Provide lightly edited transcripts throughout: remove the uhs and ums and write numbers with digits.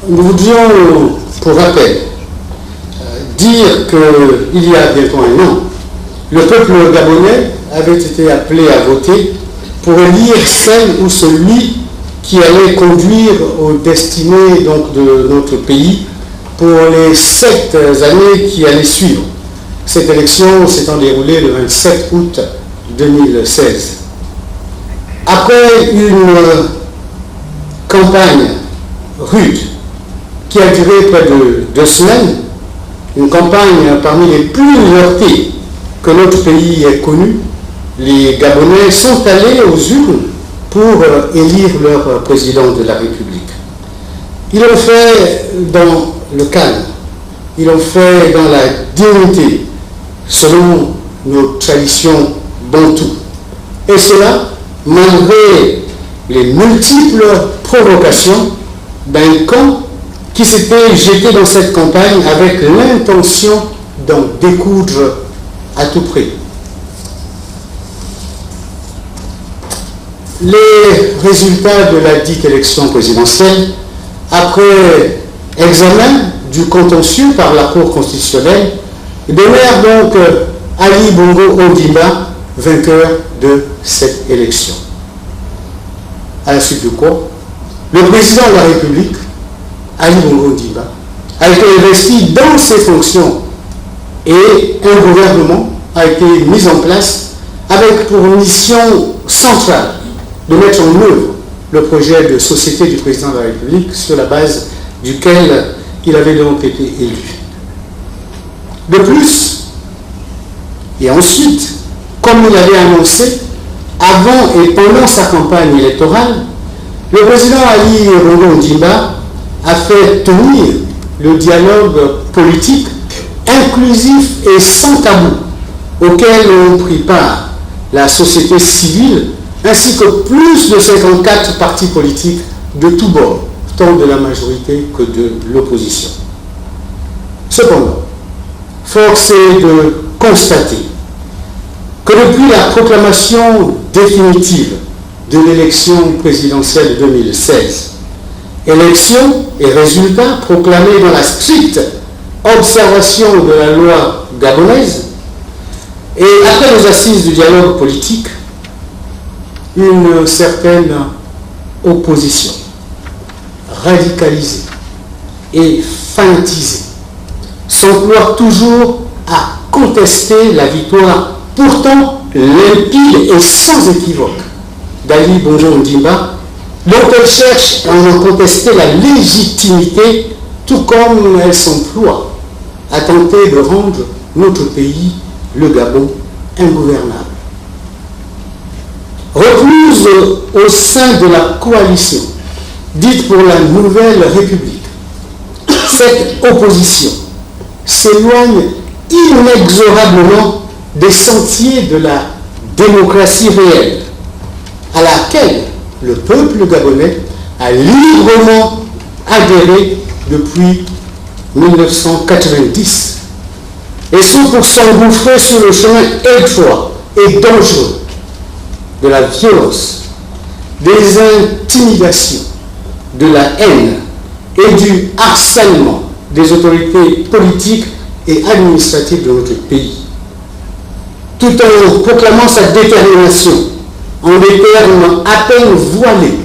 Nous voudrions, pour rappel, dire qu'il y a bientôt un an, le peuple gabonais avait été appelé à voter pour élire celle ou celui qui allait conduire aux destinées donc, de notre pays pour les 7 années qui allaient suivre. Cette élection s'étant déroulée le 27 août 2016. Après une campagne rude qui a duré près de 2 semaines, une campagne parmi les plus heurtées que notre pays ait connues, les Gabonais sont allés aux urnes pour élire leur président de la République. Ils l'ont fait dans le calme, ils l'ont fait dans la dignité, selon nos traditions bantoues. Et cela, malgré les multiples provocations d'un camp qui s'était jeté dans cette campagne avec l'intention d'en découdre à tout prix. Les résultats de la dite élection présidentielle, après examen du contentieux par la Cour constitutionnelle, donnèrent donc Ali Bongo Ondimba vainqueur de cette élection. À la suite de quoi, le président de la République, Ali Bongo Ondimba, a été investi dans ses fonctions et un gouvernement a été mis en place avec pour mission centrale de mettre en œuvre le projet de société du président de la République sur la base duquel il avait donc été élu. De plus, et ensuite, comme il avait annoncé, avant et pendant sa campagne électorale, le président Ali Bongo Ondimba a fait tenir le dialogue politique inclusif et sans tabou auquel ont pris part la société civile ainsi que plus de 54 partis politiques de tous bords, tant de la majorité que de l'opposition. Cependant, force est de constater que depuis la proclamation définitive de l'élection présidentielle de 2016, élection et résultats proclamés dans la stricte observation de la loi gabonaise, et après les assises du dialogue politique, une certaine opposition radicalisée et fanatisée s'emploie toujours à contester la victoire pourtant limpide et sans équivoque d'Ali Bongo Ondimba, dont elle cherche à en contester la légitimité, tout comme elle s'emploie à tenter de rendre notre pays, le Gabon, ingouvernable. Recluse au sein de la coalition dite pour la Nouvelle République, cette opposition s'éloigne inexorablement des sentiers de la démocratie réelle, à laquelle le peuple gabonais a librement adhéré depuis 1990, et ce pour s'engouffrer sur le chemin étroit et dangereux de la violence, des intimidations, de la haine et du harcèlement des autorités politiques et administratives de notre pays, tout en proclamant sa détermination en des termes à peine voilés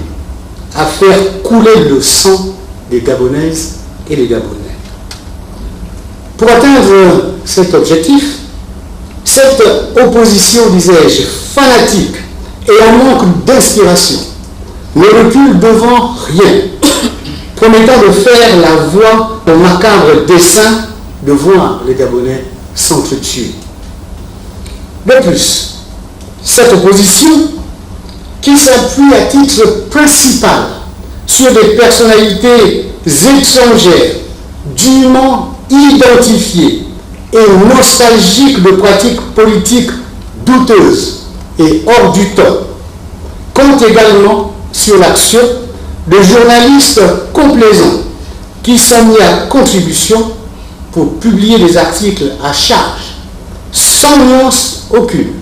à faire couler le sang des Gabonaises et des Gabonais. Pour atteindre cet objectif, cette opposition, disais-je, fanatique et en manque d'inspiration, ne recule devant rien, promettant de faire la voie au macabre dessein de voir les Gabonais s'entretuer. De plus, cette opposition, qui s'appuie à titre principal sur des personnalités étrangères dûment identifiées et nostalgiques de pratiques politiques douteuses et hors du temps, compte également sur l'action de journalistes complaisants qui sont mis à contribution pour publier des articles à charge, sans nuance aucune,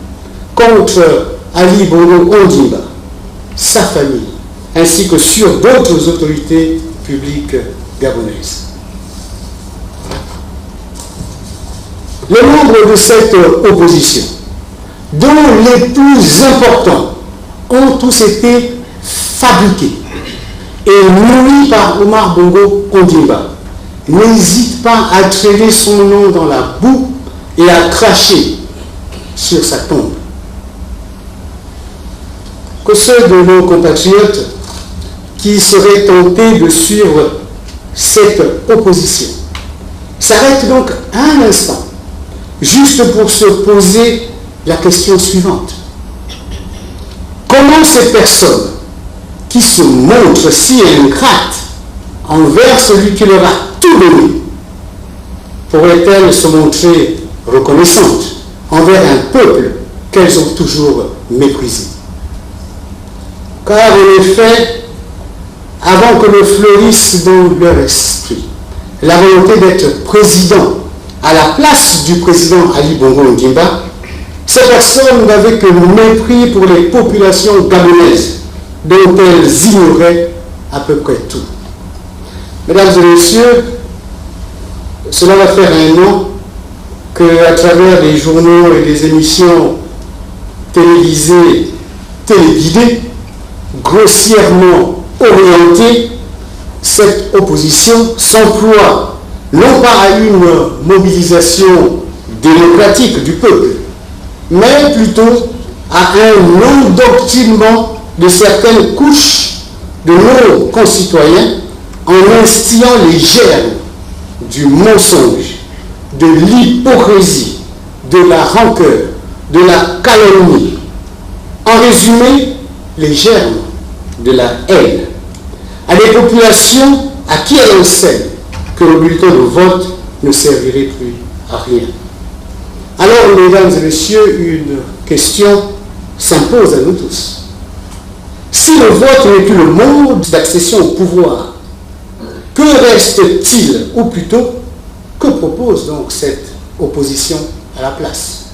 contre Ali Bongo Ondimba, sa famille, ainsi que sur d'autres autorités publiques gabonaise. Les membres de cette opposition, dont les plus importants ont tous été fabriqués et nourris par Omar Bongo Ondimba, n'hésitent pas à traîner son nom dans la boue et à cracher sur sa tombe. Que ceux de nos compatriotes qui seraient tentés de suivre cette opposition s'arrêtent donc un instant, juste pour se poser la question suivante. Comment ces personnes qui se montrent si ingrates envers celui qui leur a tout donné pourraient-elles se montrer reconnaissantes envers un peuple qu'elles ont toujours méprisé? Car en effet, avant que ne fleurisse dans leur esprit la volonté d'être président à la place du président Ali Bongo Ondimba, ces personnes n'avaient que le mépris pour les populations gabonaises dont elles ignoraient à peu près tout. Mesdames et messieurs, cela va faire un an qu'à travers les journaux et les émissions télévisées, téléguidées, grossièrement orientées, cette opposition s'emploie non pas à une mobilisation démocratique du peuple, mais plutôt à un endoctrinement de certaines couches de nos concitoyens en instillant les germes du mensonge, de l'hypocrisie, de la rancœur, de la calomnie. En résumé, les germes de la haine à des populations à qui elle enseigne que le bulletin de vote ne servirait plus à rien. Alors, mesdames et messieurs, une question s'impose à nous tous. Si le vote n'est plus le mode d'accession au pouvoir, que reste-t-il, ou plutôt, que propose donc cette opposition à la place?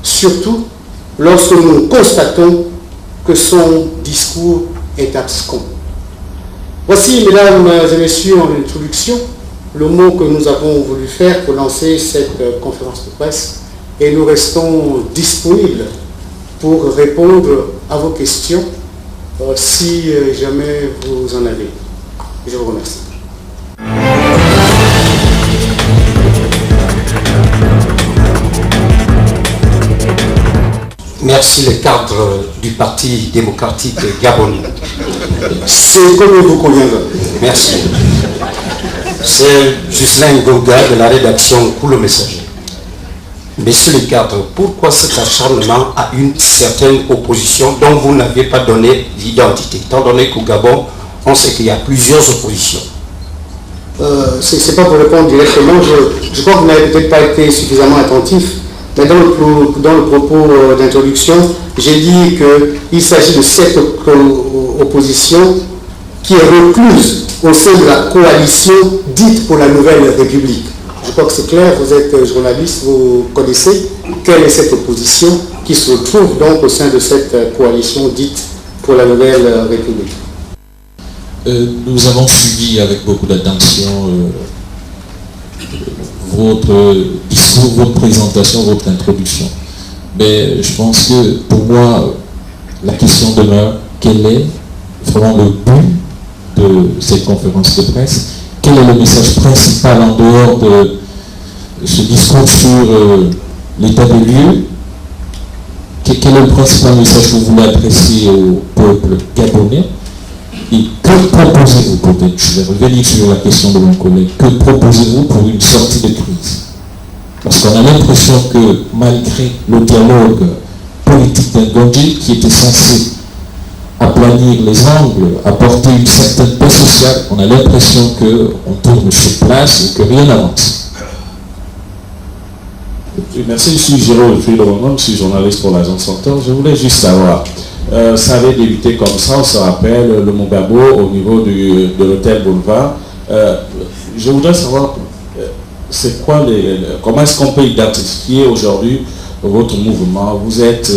Surtout lorsque nous constatons que son discours est abscons. Voici, mesdames et messieurs, en introduction, le mot que nous avons voulu faire pour lancer cette conférence de presse, et nous restons disponibles pour répondre à vos questions si jamais vous en avez. Je vous remercie. Merci le cadre du Parti démocratique gabonais. C'est comme il vous conviendra. Merci. C'est Ghislain Goga de la rédaction pour le Messager. Monsieur le cadre, pourquoi cet acharnement à une certaine opposition dont vous n'avez pas donné d'identité, étant donné qu'au Gabon, on sait qu'il y a plusieurs oppositions? C'est pas pour répondre directement, je crois que vous n'avez peut-être pas été suffisamment attentif, mais dans le propos d'introduction, j'ai dit qu'il s'agit de cette opposition qui est recluse au sein de la coalition dite pour la Nouvelle République. Je crois que c'est clair, vous êtes journaliste, vous connaissez quelle est cette opposition qui se retrouve donc au sein de cette coalition dite pour la Nouvelle République. Nous avons suivi avec beaucoup d'attention votre discours, votre présentation, votre introduction. Mais je pense que pour moi, la question demeure, quel est vraiment le but de cette conférence de presse? Quel est le message principal en dehors de ce discours sur l'état des lieux? Quel est le principal message que vous voulez adresser au peuple gabonais? Et que proposez-vous, peut-être, je vais revenir sur la question de mon collègue, que proposez-vous pour une sortie de crise? Parce qu'on a l'impression que malgré le dialogue politique d'Ngondji, qui était censé aplanir les angles, apporter une certaine paix sociale, on a l'impression qu'on tourne sur place et que rien n'avance. Merci, je suis Jérôme Friedrich, je suis journaliste pour l'agence Santor. Je voulais juste savoir, ça avait débuté comme ça, on se rappelle, le Mongabo au niveau de l'hôtel Boulevard. Je voudrais savoir, c'est quoi comment est-ce qu'on peut identifier aujourd'hui votre mouvement? Vous êtes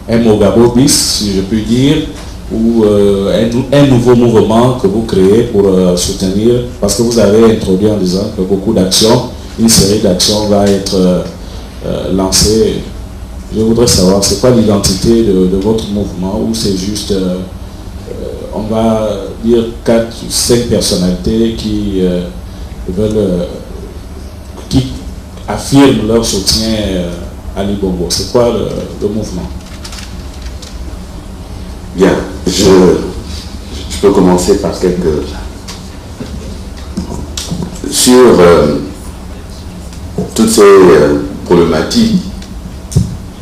un Mongabo bis, si je puis dire, ou un nouveau mouvement que vous créez pour soutenir, parce que vous avez introduit en disant que beaucoup d'actions, une série d'actions va être lancée. Je voudrais savoir, c'est quoi l'identité de votre mouvement, ou c'est juste, on va dire 4 ou 5 personnalités qui veulent, qui affirment leur soutien à Ali Bongo. C'est quoi le mouvement? Bien, je peux commencer par quelques... Sur toutes ces problématiques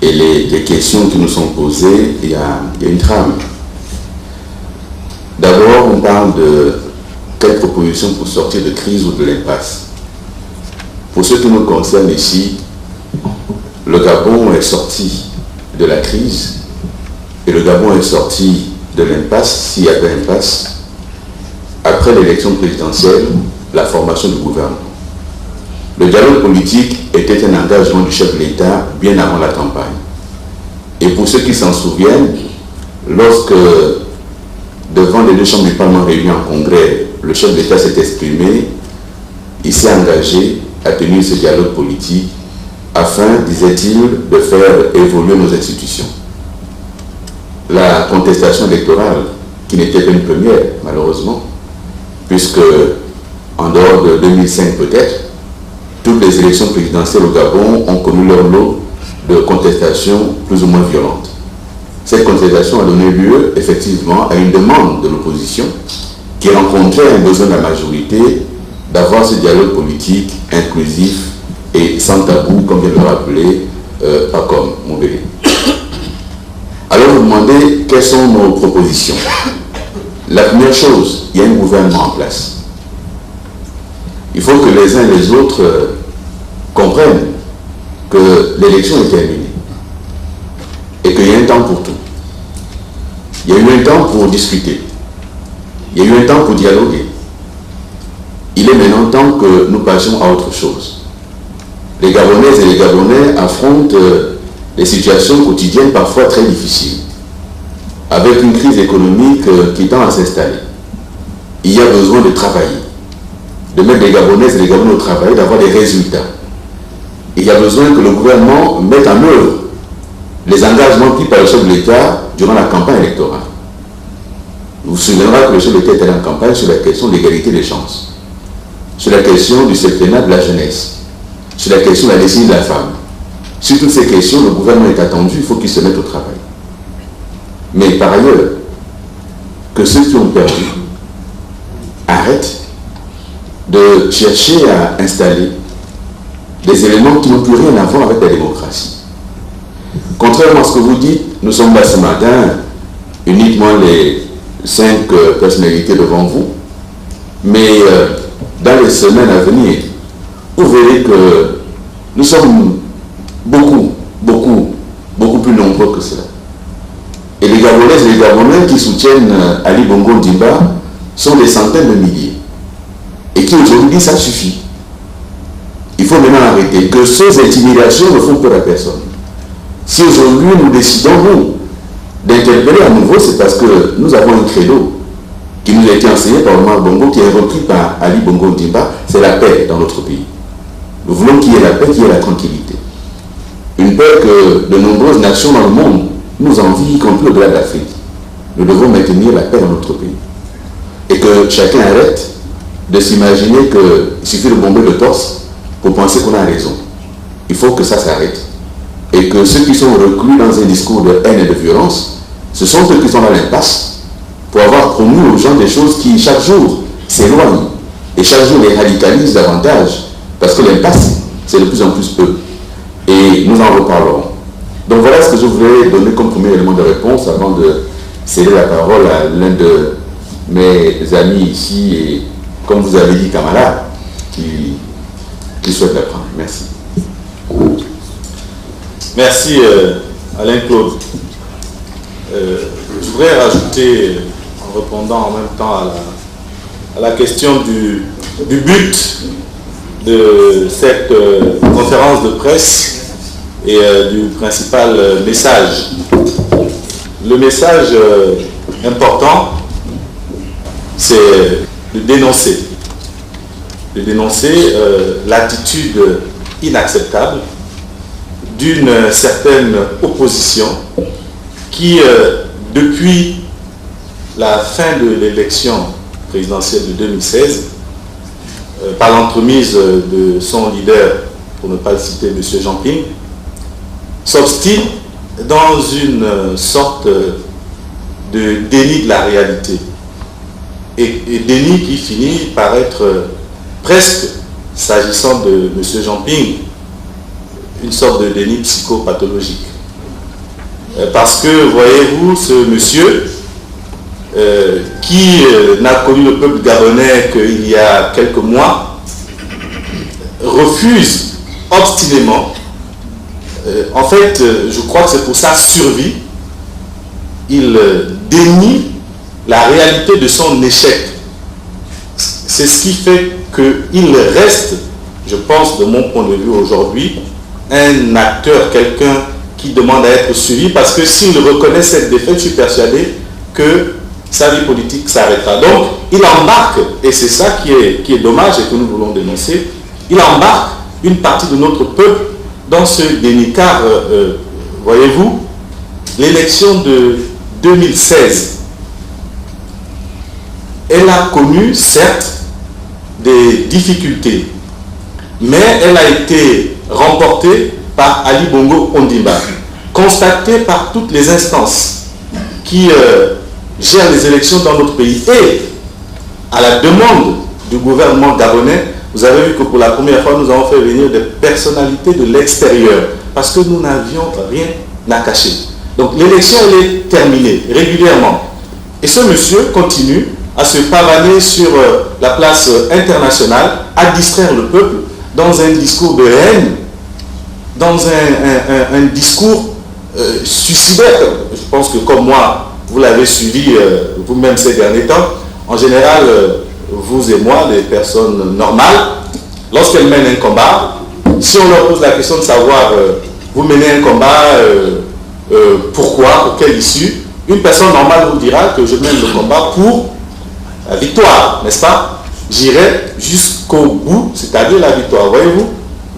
et les questions qui nous sont posées, il y a une trame. D'abord, on parle de quelles propositions pour sortir de crise ou de l'impasse. Pour ce qui nous concerne ici, le Gabon est sorti de la crise et le Gabon est sorti de l'impasse, s'il y avait impasse, après l'élection présidentielle, la formation du gouvernement. Le dialogue politique était un engagement du chef de l'État bien avant la campagne. Et pour ceux qui s'en souviennent, lorsque, devant les 2 chambres du Parlement réunies en congrès, le chef de l'État s'est exprimé, il s'est engagé à tenir ce dialogue politique afin, disait-il, de faire évoluer nos institutions. La contestation électorale, qui n'était pas une première, malheureusement, puisque, en dehors de 2005 peut-être, toutes les élections présidentielles au Gabon ont connu leur lot de contestations plus ou moins violentes. Cette contestation a donné lieu, effectivement, à une demande de l'opposition qui rencontrait un besoin de la majorité d'avoir ce dialogue politique inclusif et sans tabou, comme vient de le rappeler Pacom Moubélé. Alors vous demandez quelles sont nos propositions. La première chose, il y a un gouvernement en place. Il faut que les uns et les autres comprennent que l'élection est terminée et qu'il y a un temps pour tout. Il y a eu un temps pour discuter. Il y a eu un temps pour dialoguer. Il est maintenant temps que nous passions à autre chose. Les Gabonaises et les Gabonais affrontent des situations quotidiennes parfois très difficiles, avec une crise économique qui tend à s'installer. Il y a besoin de travailler, de mettre les Gabonaises et les Gabonais au travail, d'avoir des résultats. Il y a besoin que le gouvernement mette en œuvre les engagements pris par le chef de l'État durant la campagne électorale. Vous vous souviendrez que le chef de l'État était en campagne sur la question de l'égalité des chances, sur la question du septennat de la jeunesse, sur la question de la décennie de la femme. Sur toutes ces questions, le gouvernement est attendu, il faut qu'il se mette au travail. Mais par ailleurs, que ceux qui ont perdu arrêtent de chercher à installer des éléments qui n'ont plus rien à voir avec la démocratie. Contrairement à ce que vous dites, nous sommes là ce matin, uniquement les 5 personnalités devant vous, mais dans les semaines à venir, vous verrez que nous sommes beaucoup plus nombreux que cela. Et les Gabonaises et les Gabonais qui soutiennent Ali Bongo Ndimba sont des centaines de milliers. Et qui aujourd'hui disent ça suffit. Il faut maintenant arrêter. Que ces intimidations ne font peur à personne. Si aujourd'hui nous décidons, nous, d'interpeller à nouveau, c'est parce que nous avons un credo qui nous a été enseigné par Omar Bongo, qui est repris par Ali Bongo Ndimba, c'est la paix dans notre pays. Nous voulons qu'il y ait la paix, qu'il y ait la tranquillité. Une paix que de nombreuses nations dans le monde nous envient, y compris au-delà de l'Afrique. Nous devons maintenir la paix dans notre pays. Et que chacun arrête de s'imaginer qu'il suffit de bomber le torse pour penser qu'on a raison. Il faut que ça s'arrête. Et que ceux qui sont reclus dans un discours de haine et de violence, ce sont ceux qui sont dans l'impasse pour avoir promu aux gens des choses qui, chaque jour, s'éloignent. Et chaque jour, les radicalisent davantage. Parce que l'impasse, c'est de plus en plus eux. Et nous en reparlerons. Donc voilà ce que je voulais donner comme premier élément de réponse avant de céder la parole à l'un de mes amis ici, et comme vous avez dit, camarades, qui souhaite la prendre. Merci. Merci Alain Claude. Je voudrais rajouter, en répondant en même temps à la question du but de cette conférence de presse et du principal message. Le message important, c'est de dénoncer. De dénoncer l'attitude inacceptable d'une certaine opposition qui, depuis la fin de l'élection présidentielle de 2016, par l'entremise de son leader, pour ne pas le citer, M. Jean-Ping, s'obstine dans une sorte de déni de la réalité. Et déni qui finit par être presque, s'agissant de M. Jean-Ping, une sorte de déni psychopathologique. Parce que, voyez-vous, ce monsieur qui n'a connu le peuple gabonais qu'il y a quelques mois, refuse obstinément, en fait, je crois que c'est pour sa survie, il dénie la réalité de son échec. C'est ce qui fait qu'il reste, je pense, de mon point de vue aujourd'hui, un acteur, quelqu'un qui demande à être suivi, parce que s'il reconnaît cette défaite, je suis persuadé que sa vie politique s'arrêtera. Donc, il embarque, et c'est ça qui est dommage et que nous voulons dénoncer, il embarque une partie de notre peuple dans ce déni. Car, voyez-vous, l'élection de 2016, elle a connu, certes, des difficultés, mais elle a été remportée par Ali Bongo Ondimba, constatée par toutes les instances qui gèrent les élections dans notre pays. Et à la demande du gouvernement gabonais, vous avez vu que pour la première fois, nous avons fait venir des personnalités de l'extérieur, parce que nous n'avions rien à cacher. Donc l'élection, elle est terminée régulièrement. Et ce monsieur continue à se pavaner sur la place internationale, à distraire le peuple dans un discours de haine, dans un discours suicidaire. Je pense que comme moi, vous l'avez suivi vous-même ces derniers temps, en général, vous et moi, les personnes normales, lorsqu'elles mènent un combat, si on leur pose la question de savoir, vous menez un combat, pourquoi, pour quelle issue, une personne normale vous dira que je mène le combat pour la victoire, n'est-ce pas? J'irai jusqu'au bout, c'est-à-dire la victoire. Voyez-vous,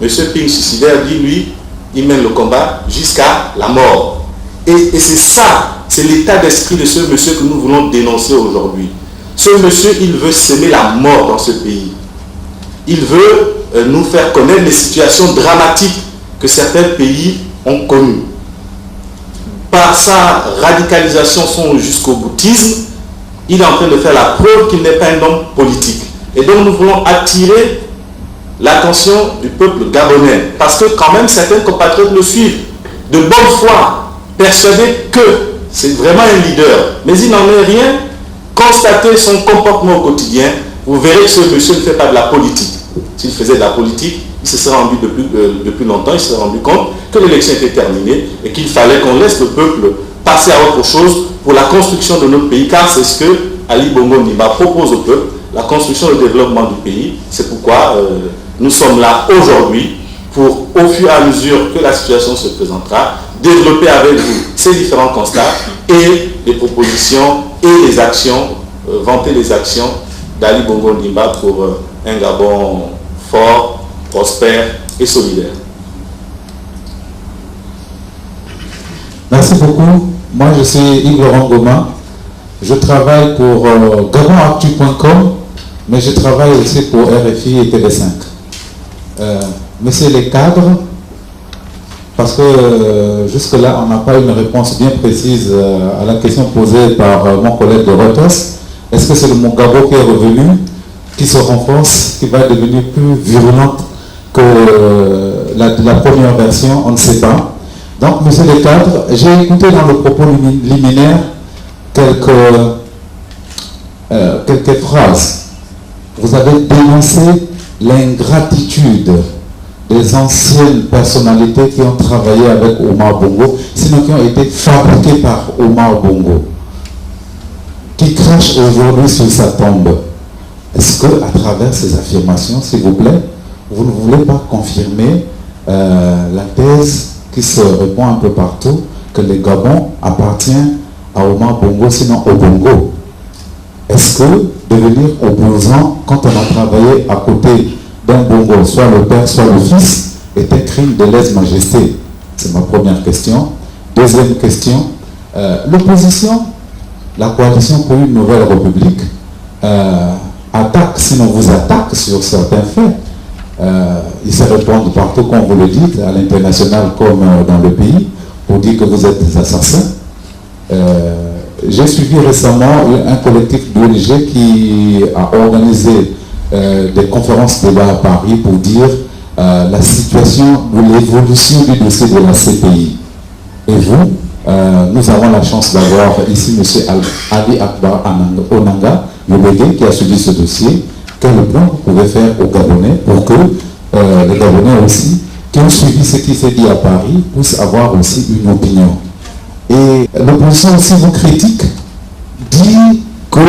M. Ping suicidaire dit, lui, il mène le combat jusqu'à la mort. Et c'est ça, c'est l'état d'esprit de ce monsieur que nous voulons dénoncer aujourd'hui. Ce monsieur, il veut semer la mort dans ce pays. Il veut nous faire connaître les situations dramatiques que certains pays ont connues. Par sa radicalisation, son jusqu'au boutisme, il est en train de faire la preuve qu'il n'est pas un homme politique. Et donc nous voulons attirer l'attention du peuple gabonais, parce que quand même certains compatriotes le suivent, de bonne foi, persuadés que c'est vraiment un leader, mais il n'en est rien. Constatez son comportement au quotidien, vous verrez que ce monsieur ne fait pas de la politique. S'il faisait de la politique, il se serait rendu depuis longtemps, il se serait rendu compte que l'élection était terminée et qu'il fallait qu'on laisse le peuple passer à autre chose pour la construction de notre pays, car c'est ce que Ali Bongo Ondimba propose au peuple, la construction et le développement du pays. C'est pourquoi nous sommes là aujourd'hui pour, au fur et à mesure que la situation se présentera, développer avec vous ces différents constats et les propositions et les actions, vanter les actions d'Ali Bongo Ondimba pour un Gabon fort, prospère et solidaire. Merci beaucoup. Moi, je suis Yves Laurent Goma. Je travaille pour gabonactu.com, mais je travaille aussi pour RFI et TV5. Messieurs les cadres, parce que jusque-là, on n'a pas une réponse bien précise à la question posée par mon collègue de Reuters. Est-ce que c'est le Mongabo qui est revenu, qui se renforce, qui va devenir plus virulente que la première version? On ne sait pas. Donc, monsieur les cadres, j'ai écouté dans le propos liminaire quelques phrases. Vous avez dénoncé l'ingratitude des anciennes personnalités qui ont travaillé avec Omar Bongo, sinon qui ont été fabriquées par Omar Bongo, qui crachent aujourd'hui sur sa tombe. Est-ce que, à travers ces affirmations, s'il vous plaît, vous ne voulez pas confirmer la thèse qui se répand un peu partout, que le Gabon appartient à Omar Bongo, sinon au Bongo. Est-ce que devenir opposant quand on a travaillé à côté d'un Bongo, soit le père, soit le fils, est un crime de lèse-majesté? C'est ma première question. Deuxième question, l'opposition, la coalition pour une nouvelle république, attaque, sinon vous attaque sur certains faits. Ils se répondent partout, comme vous le dites, à l'international comme dans le pays, pour dire que vous êtes des assassins. J'ai suivi récemment un collectif d'ONG qui a organisé des conférences débats à Paris pour dire la situation ou l'évolution du dossier de la CPI. Et vous, nous avons la chance d'avoir ici M. Ali Akbar Onanga, le délégué qui a suivi ce dossier. Quel plan vous pouvez faire aux Gabonais pour que les Gabonais aussi, qui ont suivi ce qui s'est dit à Paris, puissent avoir aussi une opinion? Et l'opposition aussi vous critique, dit que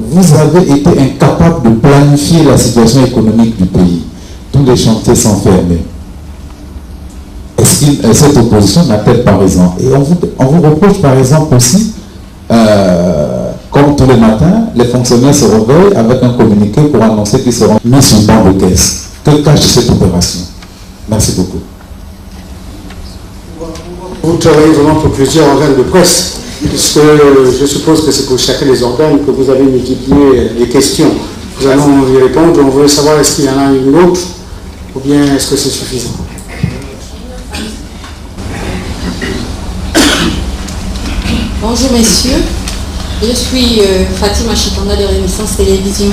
vous avez été incapable de planifier la situation économique du pays. Tous les chantiers sont fermés. Est-ce que cette opposition n'a-t-elle pas raison? Et on vous reproche par exemple aussi, comme tous les matins, les fonctionnaires se réveillent avec un communiqué pour annoncer qu'ils seront mis sur le banc de caisse. Que cache cette opération? Merci beaucoup. Vous travaillez vraiment pour plusieurs organes de presse, puisque je suppose que c'est pour chacun des organes que vous avez multiplié les questions. Nous allons y répondre. On voulait savoir est-ce qu'il y en a une autre, ou bien est-ce que c'est suffisant? Bonjour messieurs, je suis Fatima Chitanda de Renaissance Télévision.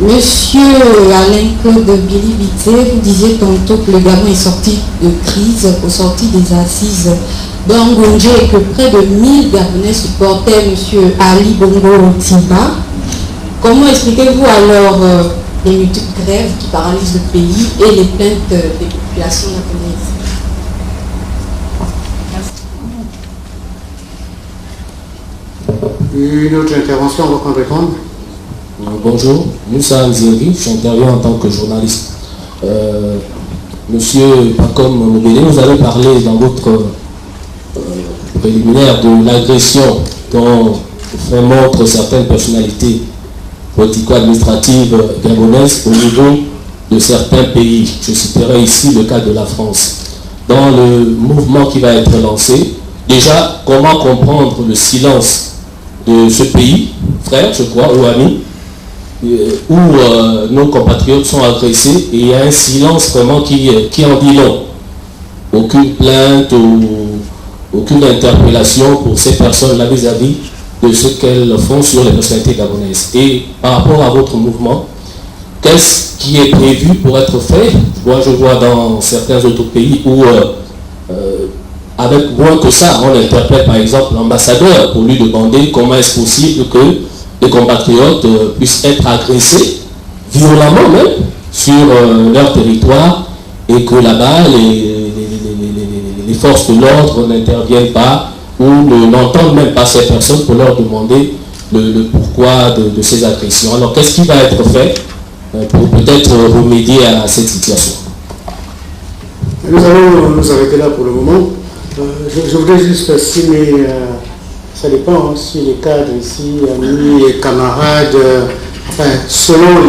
Monsieur Alain-Claude Billy-Bité, vous disiez tantôt que le Gabon est sorti de crise au sorti des assises d'Angonje et que près de 1000 Gabonais supportaient monsieur Ali Bongo Timba. Comment expliquez-vous alors les multiples grèves qui paralysent le pays et les plaintes des populations gabonaises? Une autre intervention, on va qu'on répondre. Bonjour, Moussa Nziri, j'interviens en tant que journaliste. Monsieur Pacom Mobélé, vous avez parlé dans votre préliminaire de l'agression dont font montre certaines personnalités politico-administratives gabonaises au niveau de certains pays. Je citerai ici le cas de la France. Dans le mouvement qui va être lancé, déjà, comment comprendre le silence de ce pays, frère, je crois, ou ami, où nos compatriotes sont agressés et il y a un silence vraiment qui en dit long. Aucune plainte ou aucune interpellation pour ces personnes-là vis-à-vis de ce qu'elles font sur les personnalités gabonaises. Et par rapport à votre mouvement, qu'est-ce qui est prévu pour être fait? Moi, je vois dans certains autres pays où avec moins que ça, on interpelle par exemple l'ambassadeur pour lui demander comment est-ce possible que les compatriotes puissent être agressés violemment même sur leur territoire et que là-bas les forces de l'ordre n'interviennent pas ou n'entendent même pas ces personnes pour leur demander le pourquoi de ces agressions. Alors qu'est-ce qui va être fait pour peut-être remédier à cette situation? Nous allons nous arrêter là pour le moment. Je voudrais juste signer, ça dépend si les cadres ici, amis et camarades, enfin, selon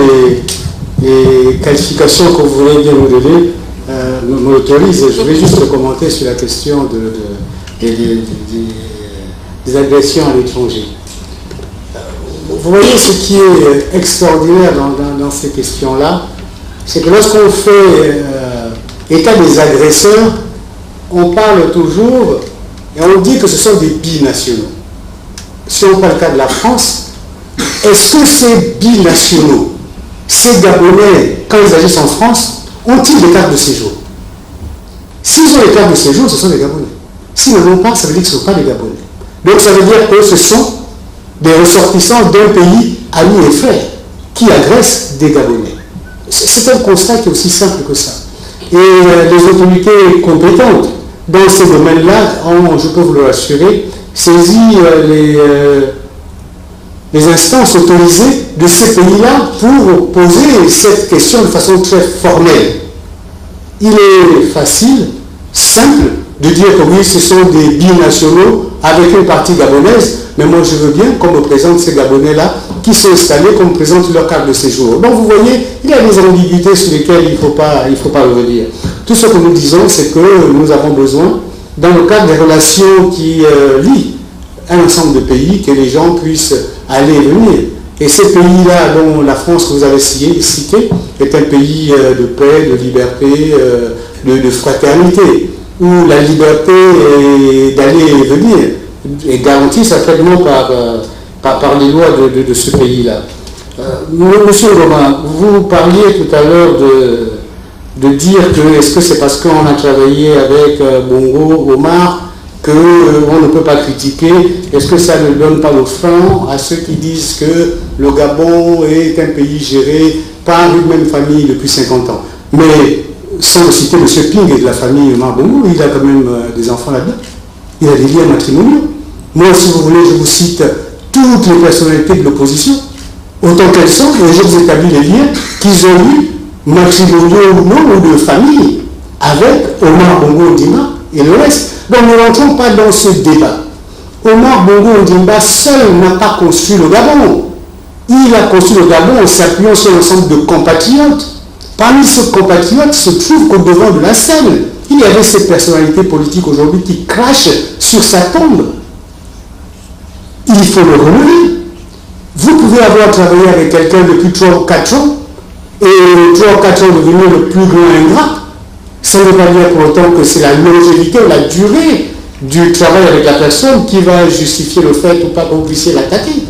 les qualifications que vous voulez bien nous donner, nous l'autorisent. Je vais juste commenter sur la question des agressions à l'étranger. Vous voyez ce qui est extraordinaire dans ces questions-là, c'est que lorsqu'on fait état des agresseurs, on parle toujours et on dit que ce sont des binationaux. Si on prend le cas de la France, est-ce que ces binationaux, ces Gabonais, quand ils agissent en France, ont-ils des cartes de séjour? S'ils ont des cartes de séjour, ce sont des Gabonais. S'ils ne l'ont pas, ça veut dire que ce ne sont pas des Gabonais. Donc ça veut dire que ce sont des ressortissants d'un pays amis et frères qui agressent des Gabonais. C'est un constat qui est aussi simple que ça. Et les autorités compétentes dans ces domaines-là ont, je peux vous le rassurer, saisi les instances autorisées de ces pays-là pour poser cette question de façon très formelle. Il est facile, simple, de dire que oui, ce sont des binationaux avec une partie gabonaise, mais moi je veux bien qu'on me présente ces Gabonais-là qui sont installés, qu'on me présente leur carte de séjour. Donc vous voyez, il y a des ambiguïtés sur lesquelles il ne faut pas revenir. Tout ce que nous disons, c'est que nous avons besoin, dans le cadre des relations qui lient un ensemble de pays, que les gens puissent aller et venir. Et ces pays-là, dont la France que vous avez cité, est un pays de paix, de liberté, de fraternité, où la liberté d'aller et venir est garantie certainement par les lois de ce pays-là. Monsieur Romain, vous parliez tout à l'heure de dire que est-ce que c'est parce qu'on a travaillé avec Bongo, Omar, qu'on ne peut pas critiquer? Est-ce que ça ne donne pas le frein à ceux qui disent que le Gabon est un pays géré par une même famille depuis 50 ans? Mais sans citer M. Ping et de la famille Omar Bongo, il a quand même des enfants là-dedans. Il a des liens matrimoniaux. Moi, si vous voulez, je vous cite toutes les personnalités de l'opposition, autant qu'elles sont, et je vous établis les liens qu'ils ont eu, matrimoniaux ou non, ou de famille, avec Omar Bongo Ondimba et le reste. Donc ne rentrons pas dans ce débat. Omar Bongo Ondimba seul n'a pas construit le Gabon. Il a construit le Gabon en s'appuyant sur l'ensemble de compatriotes. Parmi ces compatriotes se trouve qu'au devant de la scène, il y avait ces personnalités politiques aujourd'hui qui crachent sur sa tombe. Il faut le relever. Vous pouvez avoir travaillé avec quelqu'un depuis 3 ou 4 ans, et 3 ou 4 ans devenir le plus grand ingrat. Ça ne veut pas dire pour autant que c'est la longévité ou la durée du travail avec la personne qui va justifier le fait ou pas que vous puissiez l'attaquer.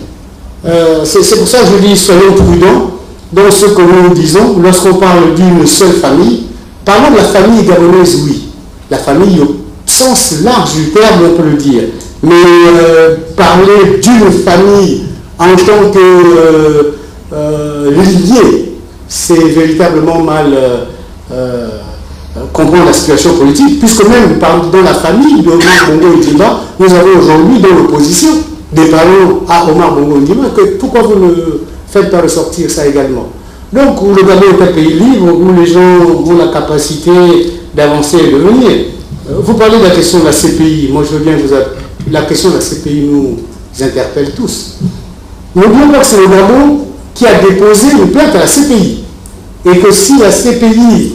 C'est pour ça que je dis, soyons prudents dans ce que nous disons. Lorsqu'on parle d'une seule famille, parlons de la famille gabonaise, oui. La famille au sens large du terme, on peut le dire. Mais parler d'une famille en tant que lignée, c'est véritablement mal comprendre la situation politique, puisque même dans la famille de Omar Bongo Ondimba, nous avons aujourd'hui dans l'opposition des parents à Omar Bongo Ondimba, pourquoi vous ne faites pas ressortir ça également? Donc, le Gabon est un pays libre, où les gens ont la capacité d'avancer et de venir. Vous parlez de la question de la CPI, moi je veux bien vous appeler. La question de la CPI nous interpelle tous. N'oublions pas que c'est le Gabon qui a déposé une plainte à la CPI. Et que si la CPI,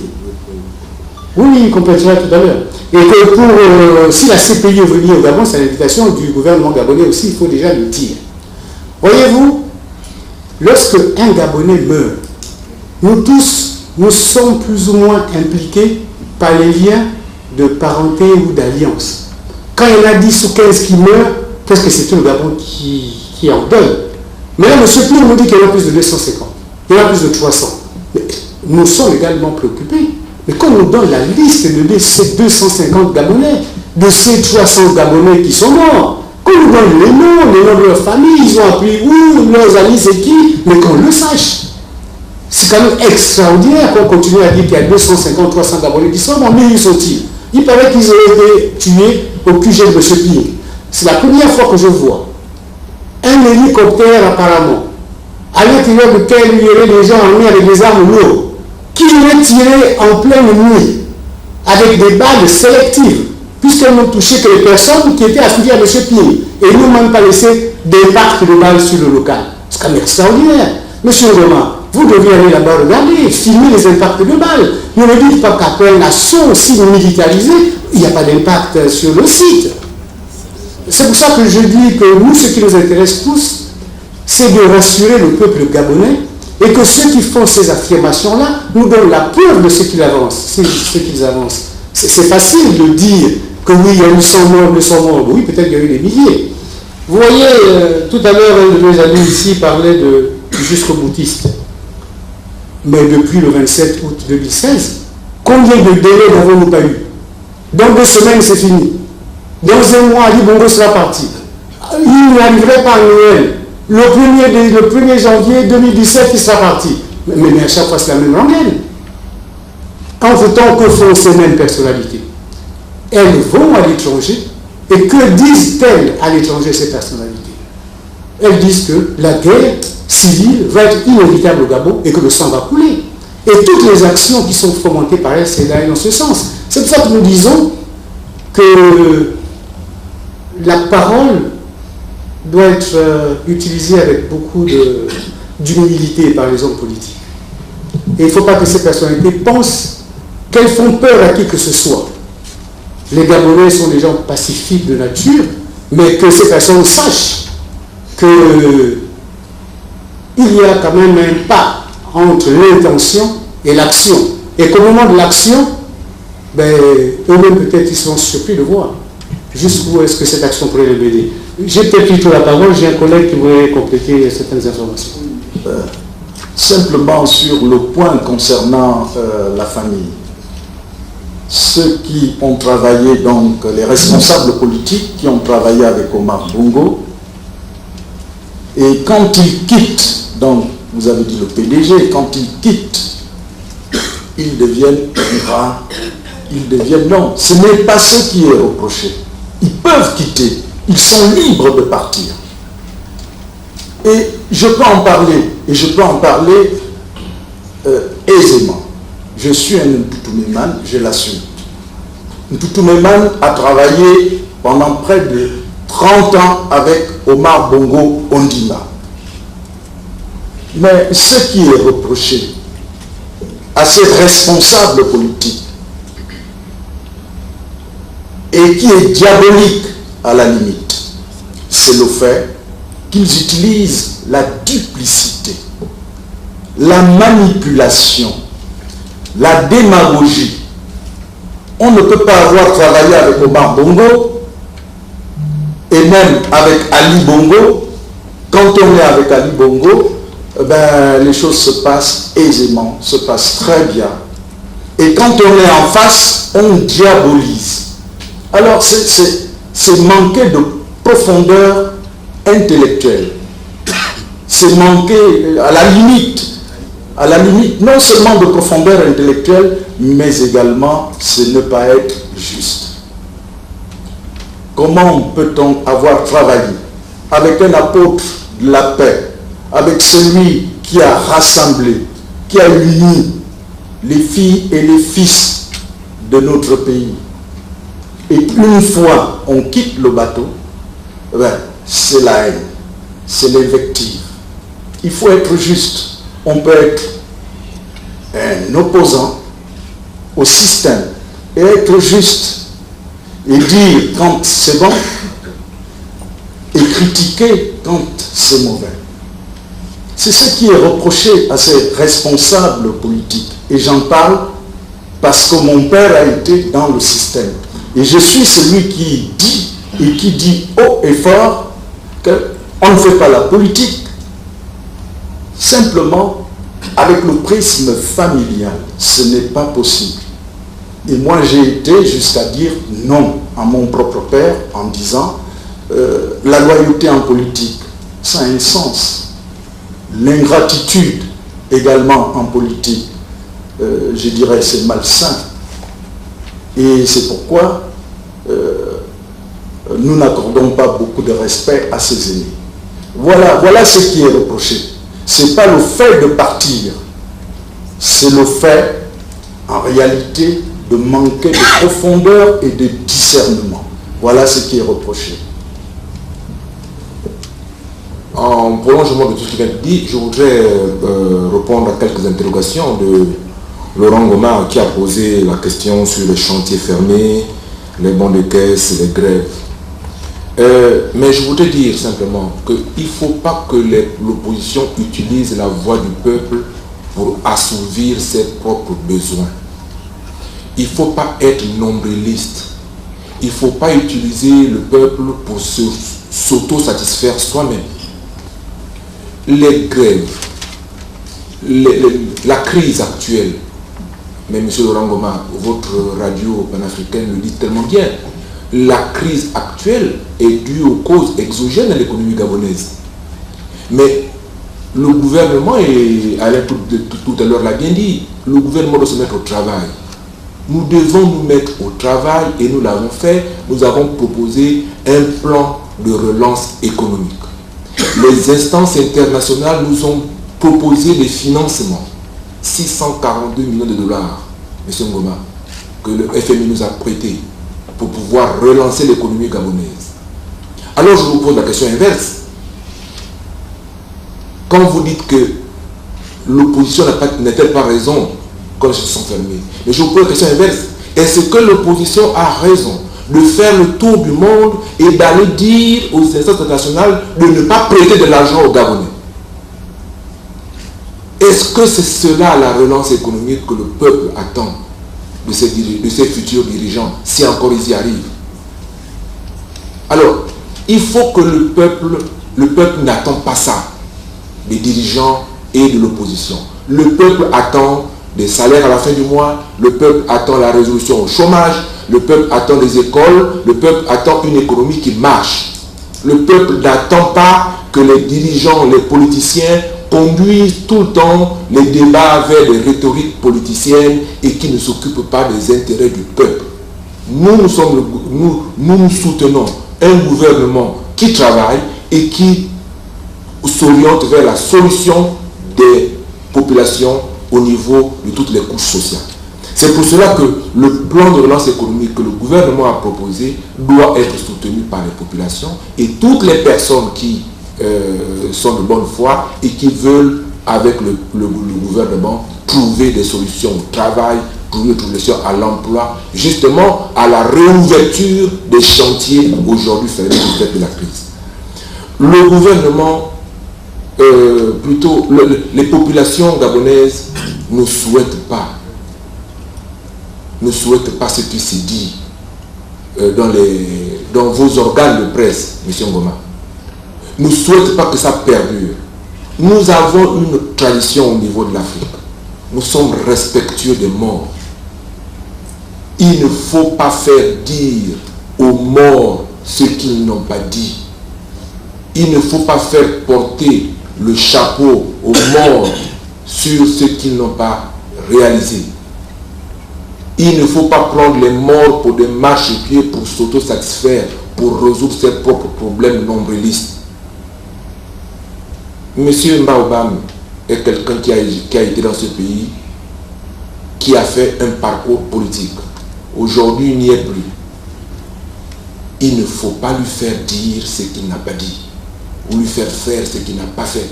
oui, il complétera tout à l'heure, et que si la CPI est venue au Gabon, c'est l'invitation du gouvernement gabonais aussi, il faut déjà le dire. Voyez-vous, lorsque un Gabonais meurt, nous tous, nous sommes plus ou moins impliqués par les liens de parenté ou d'alliance. Quand il y en a 10 ou 15 qui meurent, parce que c'est tout le Gabon qui en donne. Mais là, M. Pire nous dit qu'il y en a plus de 250, il y en a plus de 300. Mais nous sommes également préoccupés. Mais quand on nous donne la liste de ces 250 Gabonais, de ces 300 Gabonais qui sont morts, qu'on nous donne les noms de leurs familles, ils ont appris où, leurs amis c'est qui, mais qu'on le sache. C'est quand même extraordinaire qu'on continue à dire qu'il y a 250, 300 Gabonais qui sont morts, mais où sont-ils? Il paraît qu'ils ont été tués au QG de M. Ping. C'est la première fois que je vois un hélicoptère apparemment, à l'intérieur duquel il y avait des gens armés avec des armes lourdes, qui venaient tirer en pleine nuit avec des balles sélectives, puisqu'elles n'ont touché que les personnes qui étaient affiliées à M. Ping. Et ils n'ont même pas laissé d'impact de balles sur le local. C'est quand même extraordinaire. Monsieur Romain, vous devez aller là-bas regarder, filmer les impacts de balles. Ne me dites pas qu'après un assaut aussi militarisé, il n'y a pas d'impact sur le site. C'est pour ça que je dis que nous, ce qui nous intéresse tous, c'est de rassurer le peuple gabonais et que ceux qui font ces affirmations-là nous donnent la preuve de ce qu'ils avancent. C'est facile de dire que oui, il y a eu 100 morts, 200 morts. Oui, peut-être qu'il y a eu des milliers. Vous voyez, tout à l'heure, un de mes amis ici parlait de jusqu'au boutiste. Mais depuis le 27 août 2016, combien de délais n'avons-nous pas eu? Dans 2 semaines, c'est fini. Dans 1 mois, Ali Bongo sera parti. Il n'arriverait pas à Noël. Le 1er janvier 2017, il sera parti. Mais à chaque fois, c'est la même rengaine. Entre-temps, que font ces mêmes personnalités? Elles vont à l'étranger. Et que disent-elles à l'étranger, ces personnalités? Elles disent que la guerre civile va être inévitable au Gabon et que le sang va couler. Et toutes les actions qui sont fomentées par elles, c'est d'aller dans ce sens. C'est pour ça que nous disons, que la parole doit être utilisée avec beaucoup d'humilité par les hommes politiques. Et il ne faut pas que ces personnalités pensent qu'elles font peur à qui que ce soit. Les Gabonais sont des gens pacifiques de nature, mais que ces personnes sachent qu'il y a quand même un pas entre l'intention et l'action. Et qu'au moment de l'action, eux-mêmes peut-être ils sont surpris de voir jusqu'où est-ce que cette action pourrait les mener. J'ai peut-être pris la parole, j'ai un collègue qui voudrait compléter certaines informations. Simplement sur le point concernant la famille. Ceux qui ont travaillé, donc les responsables politiques qui ont travaillé avec Omar Bongo, et quand ils quittent, donc vous avez dit le PDG, quand ils quittent, ils deviennent gras, ils deviennent non. Ce n'est pas ce qui est reproché. Ils peuvent quitter, ils sont libres de partir. Et je peux en parler, aisément. Je suis un Ntutumeman, je l'assume. Ntutumeman a travaillé pendant près de 30 ans avec Omar Bongo Ondimba. Mais ce qui est reproché à ces responsables politiques et qui est diabolique à la limite, c'est le fait qu'ils utilisent la duplicité, la manipulation, la démagogie. On ne peut pas avoir travaillé avec Omar Bongo et même avec Ali Bongo. Quand on est avec Ali Bongo, les choses se passent aisément, se passent très bien. Et quand on est en face, on diabolise. Alors c'est manquer de profondeur intellectuelle. C'est manquer à la limite, non seulement de profondeur intellectuelle, mais également c'est ne pas être juste. Comment peut-on avoir travaillé avec un apôtre de la paix, avec celui qui a rassemblé, qui a uni les filles et les fils de notre pays, et une fois on quitte le bateau, c'est la haine, c'est l'invective. Il faut être juste. On peut être un opposant au système et être juste et dire quand c'est bon et critiquer quand c'est mauvais. C'est ce qui est reproché à ces responsables politiques. Et j'en parle parce que mon père a été dans le système. Et je suis celui qui dit haut et fort qu'on ne fait pas la politique simplement avec le prisme familial. Ce n'est pas possible. Et moi j'ai été jusqu'à dire non à mon propre père en disant la loyauté en politique, ça a un sens. L'ingratitude également en politique, je dirais c'est malsain. Et c'est pourquoi nous n'accordons pas beaucoup de respect à ces aînés. Voilà ce qui est reproché. Ce n'est pas le fait de partir, c'est le fait, en réalité, de manquer de profondeur et de discernement. Voilà ce qui est reproché. En prolongement de tout ce qui vient de dire, je voudrais répondre à quelques interrogations de Laurent Goma qui a posé la question sur les chantiers fermés, les bons de caisse, les grèves. Mais je voudrais dire simplement qu'il ne faut pas que l'opposition utilise la voix du peuple pour assouvir ses propres besoins. Il ne faut pas être nombriliste. Il ne faut pas utiliser le peuple pour s'auto-satisfaire soi-même. Les grèves, la crise actuelle, mais M. Laurent Goma, votre radio panafricaine le dit tellement bien, la crise actuelle est due aux causes exogènes à l'économie gabonaise. Mais le gouvernement, et Alain tout à l'heure l'a bien dit, le gouvernement doit se mettre au travail. Nous devons nous mettre au travail et nous l'avons fait. Nous avons proposé un plan de relance économique. Les instances internationales nous ont proposé des financements. 642 millions de dollars, M. Ngoma, que le FMI nous a prêté. pour pouvoir relancer l'économie gabonaise. Alors je vous pose la question inverse. Quand vous dites que l'opposition n'a-t-elle pas raison quand ils se sont fermés, mais je vous pose la question inverse. Est-ce que l'opposition a raison de faire le tour du monde et d'aller dire aux instances internationales de ne pas prêter de l'argent aux Gabonais? Est-ce que c'est cela la relance économique que le peuple attend de ses futurs dirigeants, si encore ils y arrivent? Alors, il faut que le peuple n'attend pas ça des dirigeants et de l'opposition. Le peuple attend des salaires à la fin du mois, le peuple attend la résolution au chômage, le peuple attend des écoles, le peuple attend une économie qui marche. Le peuple n'attend pas que les dirigeants, les politiciens conduisent tout le temps les débats vers des rhétoriques politiciennes et qui ne s'occupent pas des intérêts du peuple. Nous soutenons un gouvernement qui travaille et qui s'oriente vers la solution des populations au niveau de toutes les couches sociales. C'est pour cela que le plan de relance économique que le gouvernement a proposé doit être soutenu par les populations et toutes les personnes qui sont de bonne foi et qui veulent, avec le gouvernement, trouver des solutions au travail, trouver des solutions à l'emploi, justement à la réouverture des chantiers aujourd'hui fermés du fait de la crise. Le gouvernement, plutôt les populations gabonaises ne souhaitent pas ce qui se dit dans vos organes de presse, M. Ngoma. Ne souhaitent pas que ça perdure. Nous avons une tradition au niveau de l'Afrique. Nous sommes respectueux des morts. Il ne faut pas faire dire aux morts ce qu'ils n'ont pas dit. Il ne faut pas faire porter le chapeau aux morts sur ce qu'ils n'ont pas réalisé. Il ne faut pas prendre les morts pour des marchepieds pour s'auto-satisfaire, pour résoudre ses propres problèmes nombrilistes. Monsieur Mbaobam est quelqu'un qui a été dans ce pays, qui a fait un parcours politique. Aujourd'hui, il n'y est plus. Il ne faut pas lui faire dire ce qu'il n'a pas dit, ou lui faire faire ce qu'il n'a pas fait.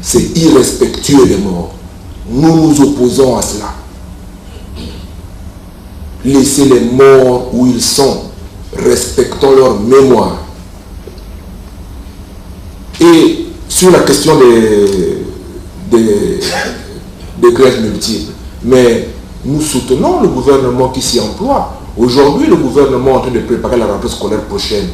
C'est irrespectueux des morts. Nous nous opposons à cela. Laissez les morts où ils sont. Respectons leur mémoire. Et sur la question des grèves multiples, mais nous soutenons le gouvernement qui s'y emploie. Aujourd'hui, le gouvernement est en train de préparer la rentrée scolaire prochaine.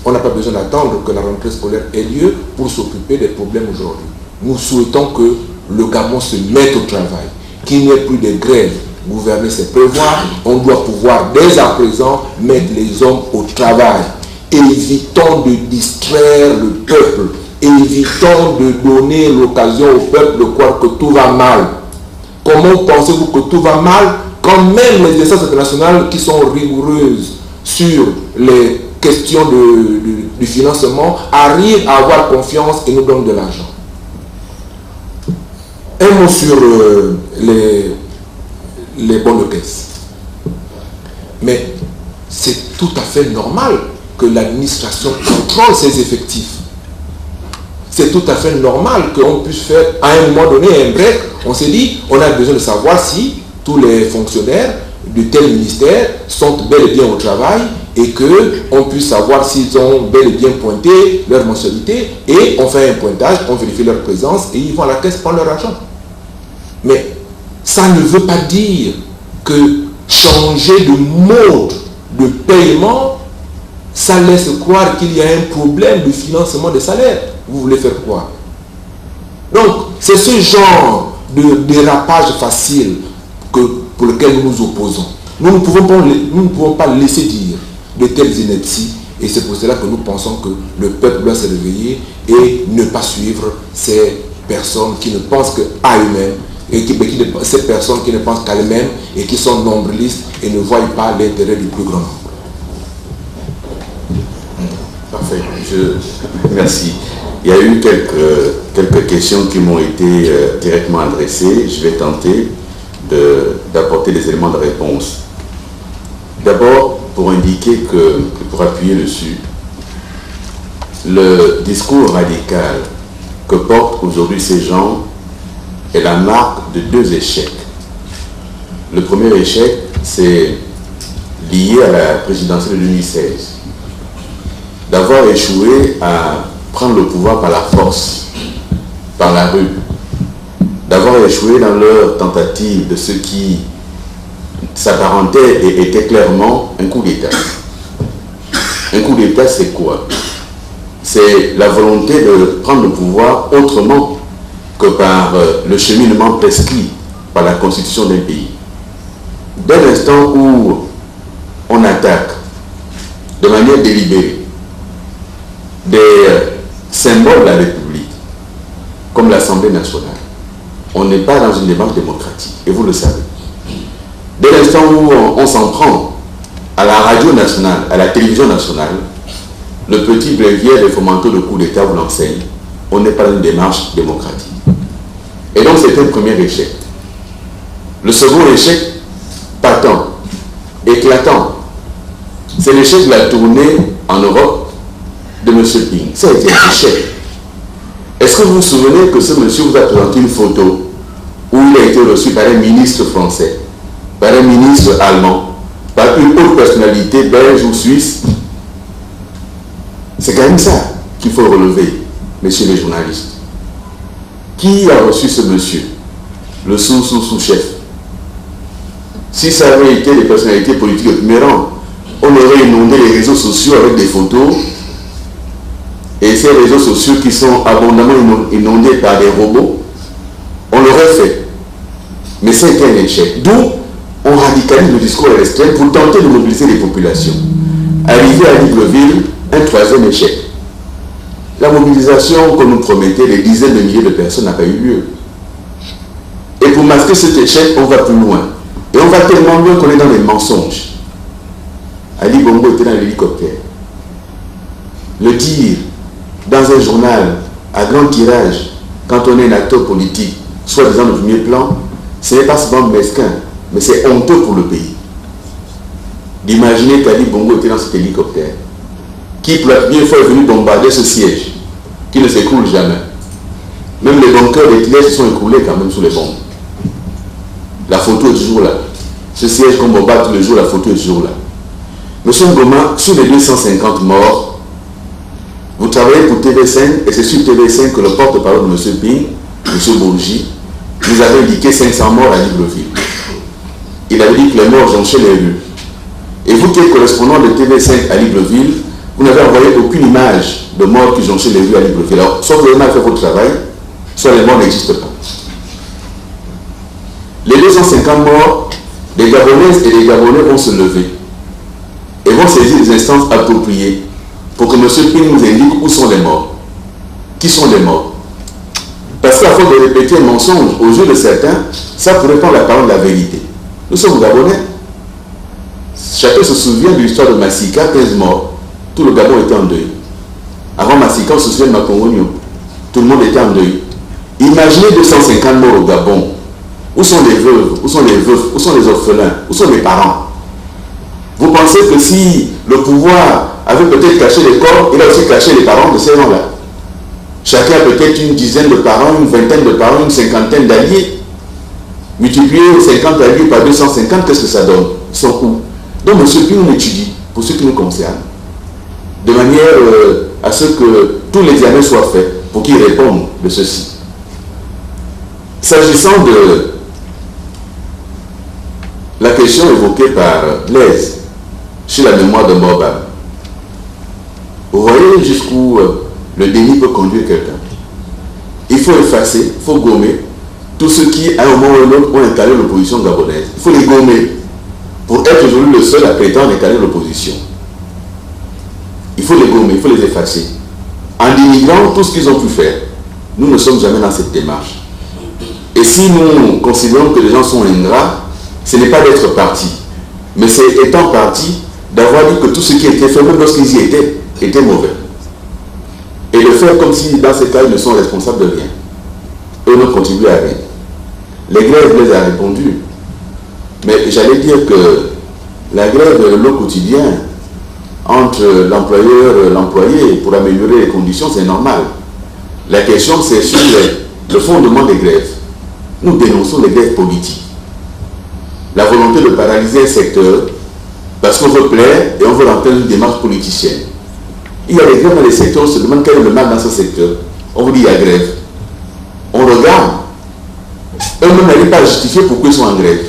On n'a pas besoin d'attendre que la rentrée scolaire ait lieu pour s'occuper des problèmes aujourd'hui. Nous souhaitons que le Gabon se mette au travail, qu'il n'y ait plus de grèves. Gouverner, c'est prévoir. On doit pouvoir dès à présent mettre les hommes au travail. Évitons de distraire le peuple. Évitons de donner l'occasion au peuple de croire que tout va mal. Comment pensez-vous que tout va mal quand même les instances internationales qui sont rigoureuses sur les questions du financement arrivent à avoir confiance et nous donnent de l'argent? Un mot sur les bons de caisse. Mais c'est tout à fait normal que l'administration contrôle ses effectifs. C'est tout à fait normal qu'on puisse faire, à un moment donné, un break. On s'est dit, on a besoin de savoir si tous les fonctionnaires de tel ministère sont bel et bien au travail et qu'on puisse savoir s'ils ont bel et bien pointé leur mensualité et on fait un pointage, on vérifie leur présence et ils vont à la caisse prendre leur argent. Mais ça ne veut pas dire que changer de mode de paiement, ça laisse croire qu'il y a un problème de financement des salaires. Vous voulez faire quoi? Donc, c'est ce genre de dérapage facile pour lequel nous nous opposons. Nous ne pouvons pas laisser dire de telles inepties et c'est pour cela que nous pensons que le peuple doit se réveiller et ne pas suivre ces personnes qui ne pensent qu'à eux-mêmes et ces personnes qui ne pensent qu'à eux-mêmes et qui sont nombrilistes et ne voient pas l'intérêt du plus grand nombre. Parfait, merci. Il y a eu quelques questions qui m'ont été directement adressées. Je vais tenter d'apporter des éléments de réponse. D'abord, pour indiquer que, pour appuyer dessus, le discours radical que portent aujourd'hui ces gens est la marque de deux échecs. Le premier échec, c'est lié à la présidentielle de 2016, d'avoir échoué à prendre le pouvoir par la force, par la rue, d'avoir échoué dans leur tentative de ce qui s'apparentait et était clairement un coup d'État. Un coup d'État, c'est quoi? C'est la volonté de prendre le pouvoir autrement que par le cheminement prescrit par la constitution d'un pays. Dès l'instant où on attaque de manière délibérée des symboles de la République, comme l'Assemblée nationale, on n'est pas dans une démarche démocratique, et vous le savez. Dès l'instant où on s'en prend à la radio nationale, à la télévision nationale, le petit bréviaire des fomenteurs de coup d'État vous l'enseigne, on n'est pas dans une démarche démocratique. Et donc c'est un premier échec. Le second échec, patent, éclatant, c'est l'échec de la tournée en Europe de M. Ping. Ça a été un échec. Est-ce que vous vous souvenez que ce monsieur vous a présenté une photo où il a été reçu par un ministre français, par un ministre allemand, par une autre personnalité belge ou suisse? C'est quand même ça qu'il faut relever, messieurs les journalistes. Qui a reçu ce monsieur? Le sous-chef. Si ça avait été des personnalités politiques de premier rang, on aurait inondé les réseaux sociaux avec des photos, et ces réseaux sociaux qui sont abondamment inondés par des robots, on l'aurait fait. Mais c'est un échec. D'où on radicalise le discours à l'extrême pour tenter de mobiliser les populations. Arrivé à Libreville, un troisième échec. La mobilisation qu'on nous promettait, des dizaines de milliers de personnes, n'a pas eu lieu. Et pour masquer cet échec, on va plus loin. Et on va tellement loin qu'on est dans les mensonges. Ali Bongo était dans l'hélicoptère. Le dire dans un journal à grand tirage, quand on est un acteur politique, soit disant le premier plan, ce n'est pas seulement mesquin, mais c'est honteux pour le pays. D'imaginer qu'Ali Bongo était dans cet hélicoptère, qui pour la première fois est venu bombarder ce siège, qui ne s'écroule jamais. Même les bunkers d'Hitler se sont écroulés quand même sous les bombes. La photo est toujours là. Ce siège qu'on bombarde tous les jours, la photo est toujours là. Monsieur Ngoma, sur les 250 morts, vous travaillez pour TV5 et c'est sur TV5 que le porte-parole de M. Ping, M. Bourgi, nous avait indiqué 500 morts à Libreville. Il avait dit que les morts jonchaient les rues. Et vous qui êtes correspondant de TV5 à Libreville, vous n'avez envoyé aucune image de morts qui jonchaient les rues à Libreville. Alors, soit vous avez mal fait votre travail, soit les morts n'existent pas. Les 250 morts, les Gabonaises et les Gabonais vont se lever et vont saisir des instances appropriées pour que M. Ping nous indique où sont les morts. Qui sont les morts? Parce qu'à force de répéter un mensonge aux yeux de certains, ça pourrait prendre la parole de la vérité. Nous sommes Gabonais. Chacun se souvient de l'histoire de Massika, 15 morts. Tout le Gabon était en deuil. Avant Massika, on se souvient de Makongogno. Tout le monde était en deuil. Imaginez 250 morts au Gabon. Où sont les veuves? Où sont les veufs? Où sont les orphelins? Où sont les parents? Vous pensez que si le pouvoir avait peut-être caché les corps, il a aussi caché les parents de ces gens-là? Chacun a peut-être une dizaine de parents, une vingtaine de parents, une cinquantaine d'alliés. Multiplier 50 alliés par 250, qu'est-ce que ça donne? Ils sont où? Donc, M. Ping, on étudie, pour ce qui nous concerne, de manière à ce que tous les examens soient faits pour qu'ils répondent de ceci. S'agissant de la question évoquée par Blaise sur la mémoire de Borbal, vous voyez jusqu'où le déni peut conduire quelqu'un. Il faut effacer, il faut gommer tous ceux qui, à un moment ou l'autre, ont incarné l'opposition gabonaise. Il faut les gommer pour être aujourd'hui le seul à prétendre incarner l'opposition. Il faut les gommer, il faut les effacer. En dénigrant tout ce qu'ils ont pu faire, nous ne sommes jamais dans cette démarche. Et si nous considérons que les gens sont ingrats, ce n'est pas d'être parti, mais c'est étant parti d'avoir dit que tout ce qui était fait, même lorsqu'ils y étaient, était mauvais. Et de faire comme si dans ces cas, ils ne sont responsables de rien. Eux ne contribuent à rien. Les grèves les a répondu. Mais j'allais dire que La grève est le quotidien entre l'employeur et l'employé pour améliorer les conditions, c'est normal. La question, c'est sur le fondement des grèves. Nous dénonçons les grèves politiques. La volonté de paralyser un secteur parce qu'on veut plaire et on veut rentrer dans une démarche politicienne. Il y a des grèves dans les secteurs, on se demande quel est le mal dans ce secteur. On vous dit il y a grève. On regarde. Eux-mêmes n'arrivent pas à justifier pourquoi ils sont en grève.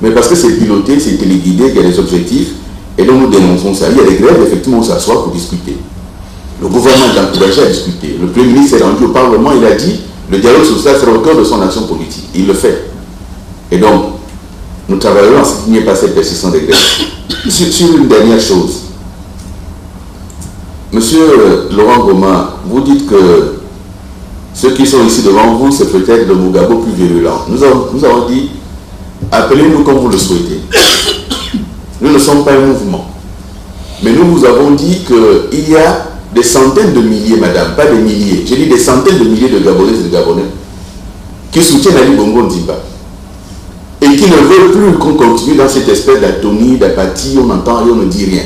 Mais parce que c'est piloté, c'est téléguidé, qu'il y a des objectifs. Et donc nous dénonçons ça. Il y a des grèves, effectivement, on s'assoit pour discuter. Le gouvernement est encouragé à discuter. Le Premier ministre est rendu au Parlement, il a dit le dialogue social sera au cœur de son action politique. Il le fait. Et donc, nous travaillerons à ce qu'il n'y ait pas cette persistance des grèves. Sur une dernière chose. Monsieur Laurent Goma, vous dites que ceux qui sont ici devant vous, c'est peut-être le Mugabo plus virulent. Nous avons dit, appelez-nous comme vous le souhaitez. Nous ne sommes pas un mouvement. Mais nous vous avons dit qu'il y a des centaines de milliers, madame, pas des milliers, j'ai dit des centaines de milliers de Gabonaises et de Gabonais qui soutiennent Ali Bongo Ondimba et qui ne veulent plus qu'on continue dans cette espèce d'atonie, d'apathie, on entend et on ne dit rien.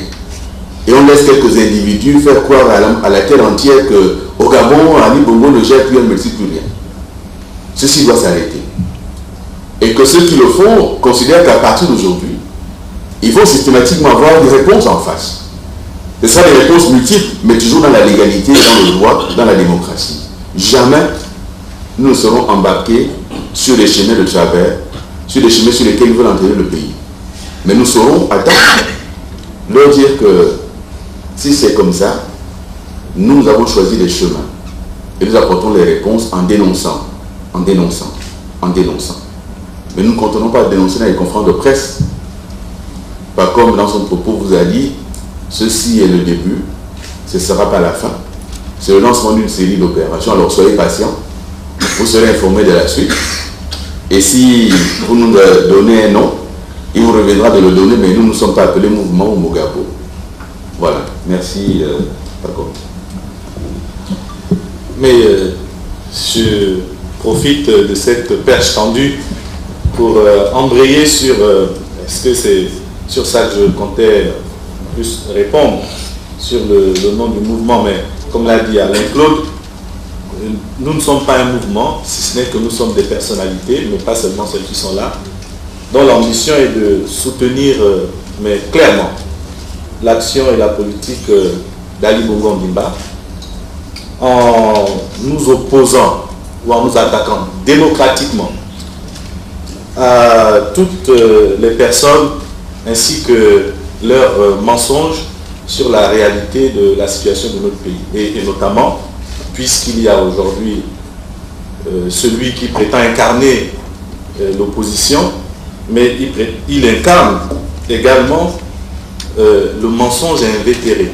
Et on laisse quelques individus faire croire à la terre entière qu'au Gabon, Ali Bongo ne gère plus, elle ne maîtrise plus rien. Ceci doit s'arrêter. Et que ceux qui le font considèrent qu'à partir d'aujourd'hui, il faut systématiquement avoir des réponses en face. Ce sera des réponses multiples, mais toujours dans la légalité, dans le droit, dans la démocratie. Jamais nous ne serons embarqués sur les chemins de travers, sur les chemins sur lesquels ils veulent entraîner le pays. Mais nous saurons attendre, leur dire que si c'est comme ça, nous avons choisi des chemins. Et nous apportons les réponses en dénonçant, en dénonçant, en dénonçant. Mais nous ne continuons pas à dénoncer dans les conférences de presse. Pas comme dans son propos vous a dit, ceci est le début, ce ne sera pas la fin. C'est le lancement d'une série d'opérations. Alors soyez patients, vous serez informés de la suite. Et si vous nous donnez un nom, il vous reviendra de le donner, mais nous ne sommes pas appelés mouvement ou Mugabo. Voilà, merci Paco. Mais je profite de cette perche tendue pour embrayer sur, est-ce que c'est sur ça que je comptais plus répondre, sur le nom du mouvement, mais comme l'a dit Alain Claude, nous ne sommes pas un mouvement, si ce n'est que nous sommes des personnalités, mais pas seulement celles qui sont là, dont l'ambition est de soutenir, mais clairement, l'action et la politique d'Ali Bongo Ondimba, en nous opposant ou en nous attaquant démocratiquement à toutes les personnes ainsi que leurs mensonges sur la réalité de la situation de notre pays. Et notamment, puisqu'il y a aujourd'hui celui qui prétend incarner l'opposition, mais il incarne également le mensonge invétéré.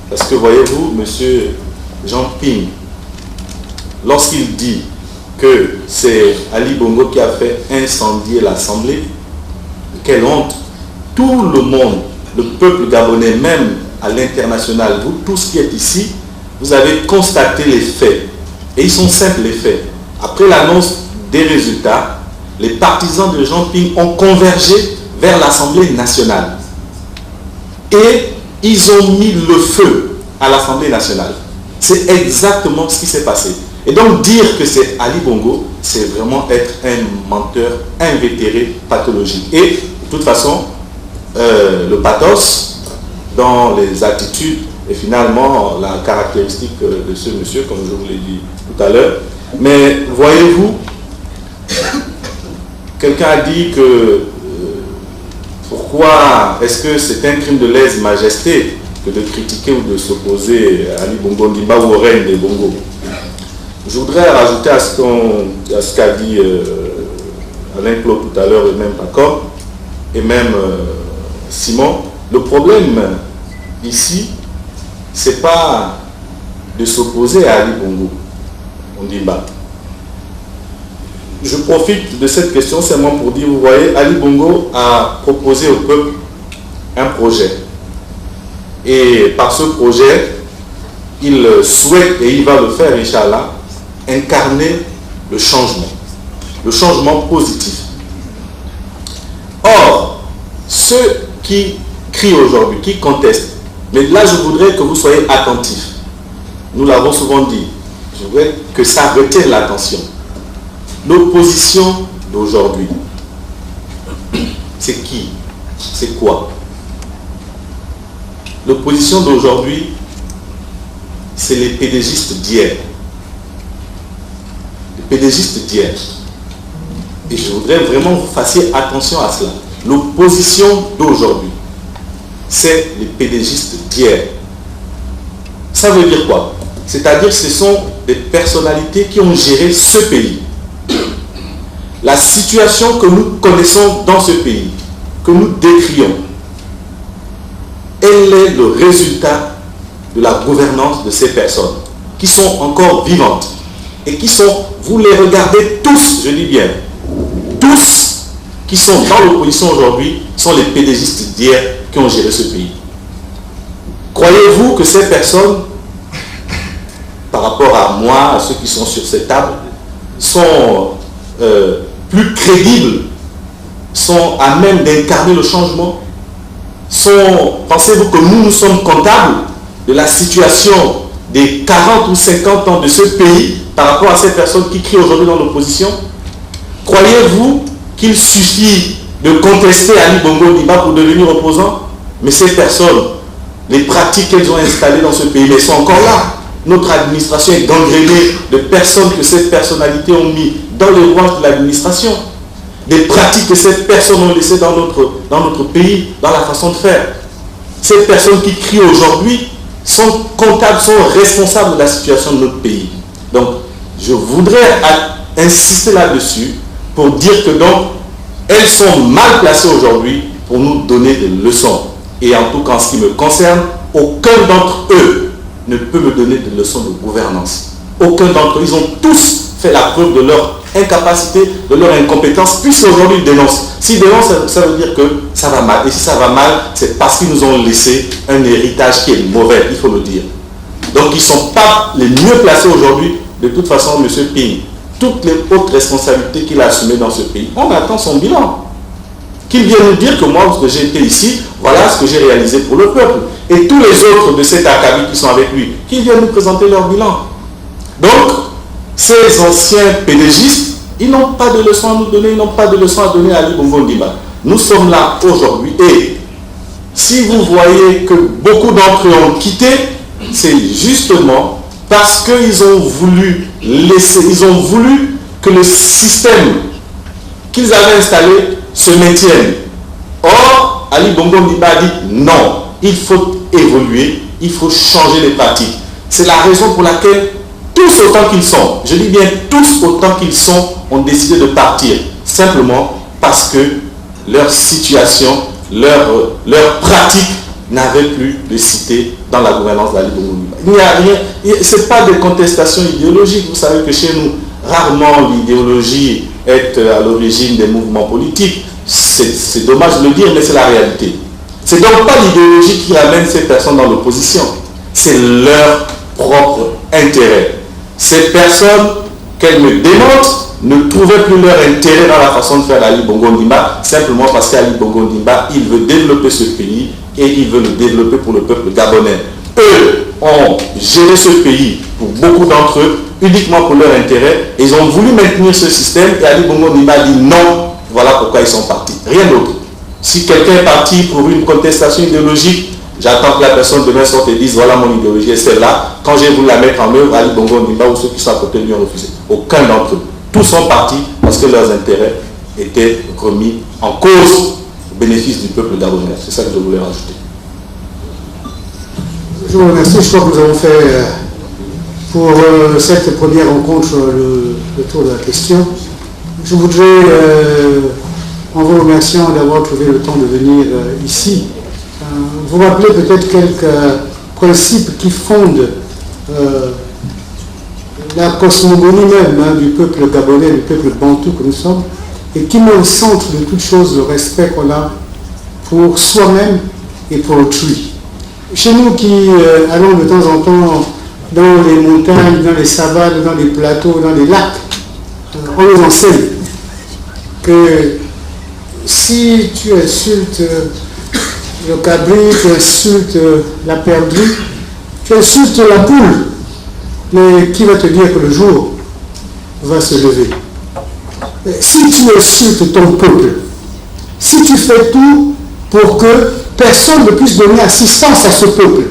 Parce que voyez-vous, monsieur Jean Ping, lorsqu'il dit que c'est Ali Bongo qui a fait incendier l'Assemblée, quelle honte! Tout le monde, le peuple gabonais, même à l'international, vous tous qui êtes ici, vous avez constaté les faits. Et ils sont simples les faits. Après l'annonce des résultats, les partisans de Jean Ping ont convergé vers l'Assemblée nationale. Et ils ont mis le feu à l'Assemblée nationale. C'est exactement ce qui s'est passé. Et donc dire que c'est Ali Bongo, c'est vraiment être un menteur invétéré, pathologique. Et de toute façon, le pathos dans les attitudes est finalement la caractéristique de ce monsieur, comme je vous l'ai dit tout à l'heure. Mais voyez-vous, quelqu'un a dit que pourquoi est-ce que c'est un crime de lèse-majesté que de critiquer ou de s'opposer à Ali Bongo Ondimba ou au règne des Bongo. Je voudrais rajouter à ce qu'a dit Alain Claude tout à l'heure, et même Paco, et même Simon. Le problème ici, c'est pas de s'opposer à Ali Bongo Ondimba. Je profite de cette question seulement pour dire, vous voyez, Ali Bongo a proposé au peuple un projet. Et par ce projet, il souhaite, et il va le faire, Inch'Allah, incarner le changement positif. Or, ceux qui crient aujourd'hui, qui contestent. Mais là, je voudrais que vous soyez attentifs. Nous l'avons souvent dit. Je voudrais que ça retienne l'attention. L'opposition d'aujourd'hui, c'est qui? C'est quoi? L'opposition d'aujourd'hui, c'est les pédégistes d'hier. Les pédégistes d'hier. Et je voudrais vraiment que vous fassiez attention à cela. L'opposition d'aujourd'hui, c'est les pédégistes d'hier. Ça veut dire quoi? C'est-à-dire que ce sont des personnalités qui ont géré ce pays. La situation que nous connaissons dans ce pays, que nous décrions, elle est le résultat de la gouvernance de ces personnes qui sont encore vivantes et qui sont, vous les regardez tous, je dis bien, tous qui sont dans l'opposition aujourd'hui sont les pédégistes d'hier qui ont géré ce pays. Croyez-vous que ces personnes, par rapport à moi, à ceux qui sont sur cette table, sont plus crédibles, sont à même d'incarner le changement? Pensez-vous que nous sommes comptables de la situation des 40 ou 50 ans de ce pays par rapport à ces personnes qui crient aujourd'hui dans l'opposition? Croyez-vous qu'il suffit de contester Ali Bongo Ondimba pour devenir opposant? Mais ces personnes, les pratiques qu'elles ont installées dans ce pays, elles sont encore là. Notre administration est gangrénée de personnes que ces personnalités ont mis dans les rouages de l'administration. Des pratiques que ces personnes ont laissées dans notre pays, dans la façon de faire. Ces personnes qui crient aujourd'hui sont comptables, sont responsables de la situation de notre pays. Donc, je voudrais insister là-dessus pour dire que donc, elles sont mal placées aujourd'hui pour nous donner des leçons. Et en tout cas, en ce qui me concerne, aucun d'entre eux ne peut me donner des leçons de gouvernance. Aucun d'entre eux. Ils ont tous fait la preuve de leur incapacité, de leur incompétence, puisqu'aujourd'hui ils dénoncent. S'ils dénoncent, ça veut dire que ça va mal. Et si ça va mal, c'est parce qu'ils nous ont laissé un héritage qui est mauvais, il faut le dire. Donc ils ne sont pas les mieux placés aujourd'hui. De toute façon, M. Ping, toutes les hautes responsabilités qu'il a assumées dans ce pays, on attend son bilan. Qu'il vienne nous dire que moi, parce que j'ai été ici, voilà ce que j'ai réalisé pour le peuple. Et tous les autres de cet acabit qui sont avec lui, qu'ils viennent nous présenter leur bilan. Donc, ces anciens pédégistes, ils n'ont pas de leçons à nous donner, ils n'ont pas de leçons à donner à Ali Bongo Ondimba. Nous sommes là aujourd'hui et si vous voyez que beaucoup d'entre eux ont quitté, c'est justement parce qu'ils ont voulu laisser, ils ont voulu que le système qu'ils avaient installé se maintienne. Or, Ali Bongo Ondimba a dit non, il faut évoluer, il faut changer les pratiques. C'est la raison pour laquelle tous autant qu'ils sont, je dis bien tous autant qu'ils sont, ont décidé de partir. Simplement parce que leur situation, leur pratique n'avait plus de cité dans la gouvernance d'Ali Bongo Ondimba. Il n'y a rien, ce n'est pas des contestations idéologiques. Vous savez que chez nous, rarement l'idéologie est à l'origine des mouvements politiques. C'est dommage de le dire, mais c'est la réalité. C'est donc pas l'idéologie qui amène ces personnes dans l'opposition. C'est leur propre intérêt. Ces personnes qu'elles me démontrent ne trouvaient plus leur intérêt dans la façon de faire d'Ali Bongo Ondimba, simplement parce qu'Ali Bongo Ondimba, il veut développer ce pays et il veut le développer pour le peuple gabonais. Eux ont géré ce pays, pour beaucoup d'entre eux, uniquement pour leur intérêt. Ils ont voulu maintenir ce système et Ali Bongo Ondimba a dit non, voilà pourquoi ils sont partis. Rien d'autre. Si quelqu'un est parti pour une contestation idéologique, j'attends que la personne demain sorte et dise voilà mon idéologie est celle-là. Quand j'ai voulu la mettre en œuvre, Ali Bongo Ondimba ou ceux qui sont à côté de lui ont refusé. Aucun d'entre eux. Tous sont partis parce que leurs intérêts étaient remis en cause au bénéfice du peuple gabonais. C'est ça que je voulais rajouter. Je vous remercie. Je crois que nous avons fait pour cette première rencontre le tour de la question. Je voudrais, en vous remerciant d'avoir trouvé le temps de venir ici, vous rappeler peut-être quelques principes qui fondent la cosmogonie même du peuple gabonais, du peuple bantou que nous sommes, et qui met au centre de toute chose le respect qu'on a pour soi-même et pour autrui. Chez nous qui allons de temps en temps dans les montagnes, dans les savanes, dans les plateaux, dans les lacs, on nous enseigne que si tu insultes le cabri, tu insultes la perdrix, tu insultes la poule. Mais qui va te dire que le jour va se lever? Si tu insultes ton peuple, si tu fais tout pour que personne ne puisse donner assistance à ce peuple,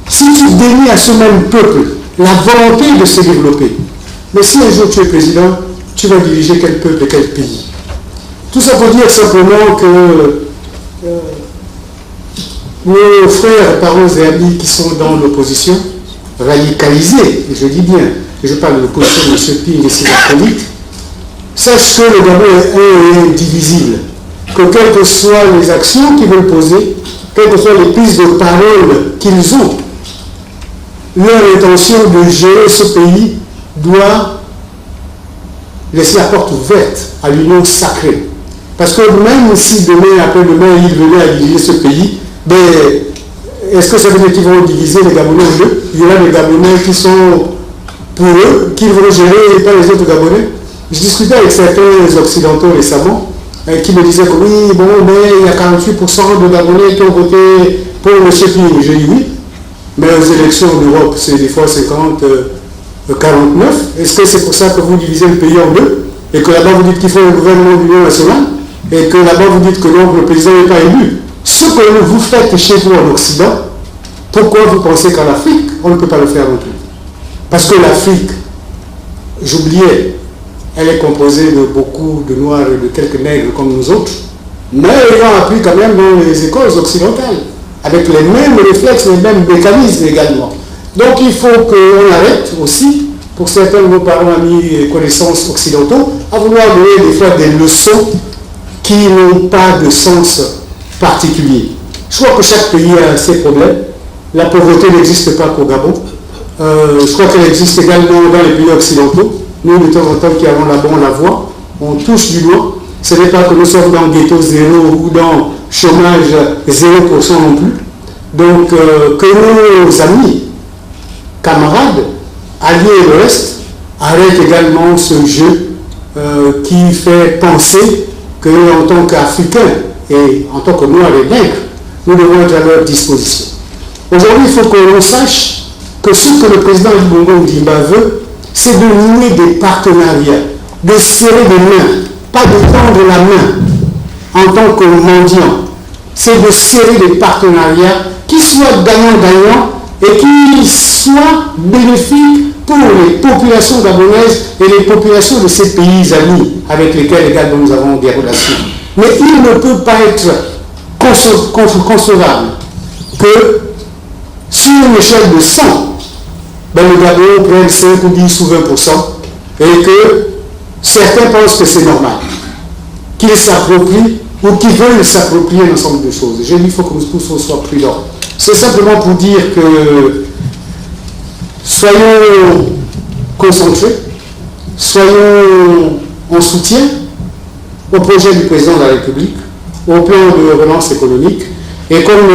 si tu dénies à ce même peuple la volonté de se développer, mais si un jour tu es président, tu vas diriger quel peuple et quel pays? Tout ça pour dire simplement que nos frères, parents et amis qui sont dans l'opposition, radicalisés, je dis bien, je parle de l'opposition de M. Ping et ses acolytes, sachent que le Gabon est un et indivisible, que quelles que soient les actions qu'ils veulent poser, quelles que soient les prises de parole qu'ils ont, leur intention de gérer ce pays doit laisser la porte ouverte à l'union sacrée. Parce que même si demain, après-demain, ils venaient à diriger ce pays, ben, est-ce que ça veut dire qu'ils vont diviser les Gabonais en deux? Il y aura des Gabonais qui sont pour eux, qu'ils vont gérer et pas les autres Gabonais. Je discutais avec certains Occidentaux récemment qui me disaient que oui, bon, mais il y a 48% de Gabonais qui ont voté pour M. Ping. J'ai dit oui, mais aux élections d'Europe, c'est des fois 50, 49. Est-ce que c'est pour ça que vous divisez le pays en deux? Et que là-bas vous dites qu'il faut un gouvernement d'union nationale? Et que là-bas vous dites que non, le président n'est pas élu? Ce que vous faites chez vous en Occident, pourquoi vous pensez qu'en Afrique, on ne peut pas le faire non plus? Parce que l'Afrique, j'oubliais, elle est composée de beaucoup de noirs et de quelques nègres comme nous autres, mais ayant appris quand même dans les écoles occidentales, avec les mêmes réflexes, les mêmes mécanismes également. Donc il faut qu'on arrête aussi, pour certains de nos parents, amis et connaissances occidentaux, à vouloir donner des fois des leçons qui n'ont pas de sens particulier. Je crois que chaque pays a ses problèmes. La pauvreté n'existe pas qu'au Gabon. Je crois qu'elle existe également dans les pays occidentaux. Nous, de temps en temps, qui avons là-bas, on la voit, on touche du doigt. Ce n'est pas que nous sommes dans ghetto zéro ou dans chômage 0% non plus. Donc, que nos amis, camarades, alliés et le reste, arrêtent également ce jeu qui fait penser qu'en tant qu'Africains et en tant que Noirs et Nègres, nous devons être à leur disposition. Aujourd'hui, il faut que l'on sache que ce que le président Ali Bongo Ondimba veut, c'est de nouer des partenariats, de serrer des mains, pas de tendre la main en tant que mendiant. C'est de serrer des partenariats qui soient gagnants-gagnants et qui soient bénéfiques pour les populations gabonaises et les populations de ces pays amis avec lesquels également nous avons des relations. Mais il ne peut pas être concevable que sur une échelle de 100, ben le Gabon prenne 5 ou 10 ou 20% et que certains pensent que c'est normal, qu'ils s'approprient ou qu'ils veulent s'approprier un ensemble de choses. Je dis qu'il faut que nous tous soyons prudents. C'est simplement pour dire que soyons concentrés, soyons en soutien au projet du président de la République, au plan de relance économique. Et comme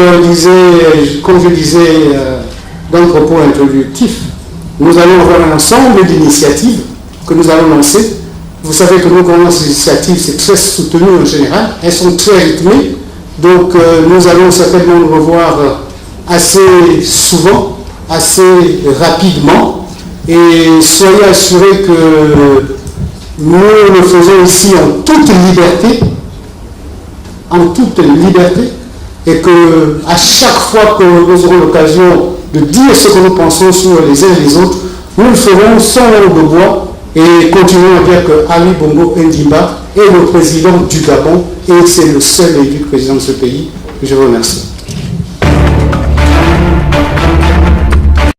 je disais dans le propos introductif, nous allons avoir un ensemble d'initiatives que nous allons lancer. Vous savez que nos grandes initiatives, c'est très soutenu en général, elles sont très rythmées, donc nous allons certainement nous revoir assez souvent, assez rapidement, et soyez assurés que nous le faisons ici en toute liberté, et que à chaque fois que nous aurons l'occasion de dire ce que nous pensons sur les uns et les autres, nous le ferons sans langue de bois et continuons à dire que Ali Bongo Ondimba est le président du Gabon et c'est le seul élu président de ce pays. Je vous remercie.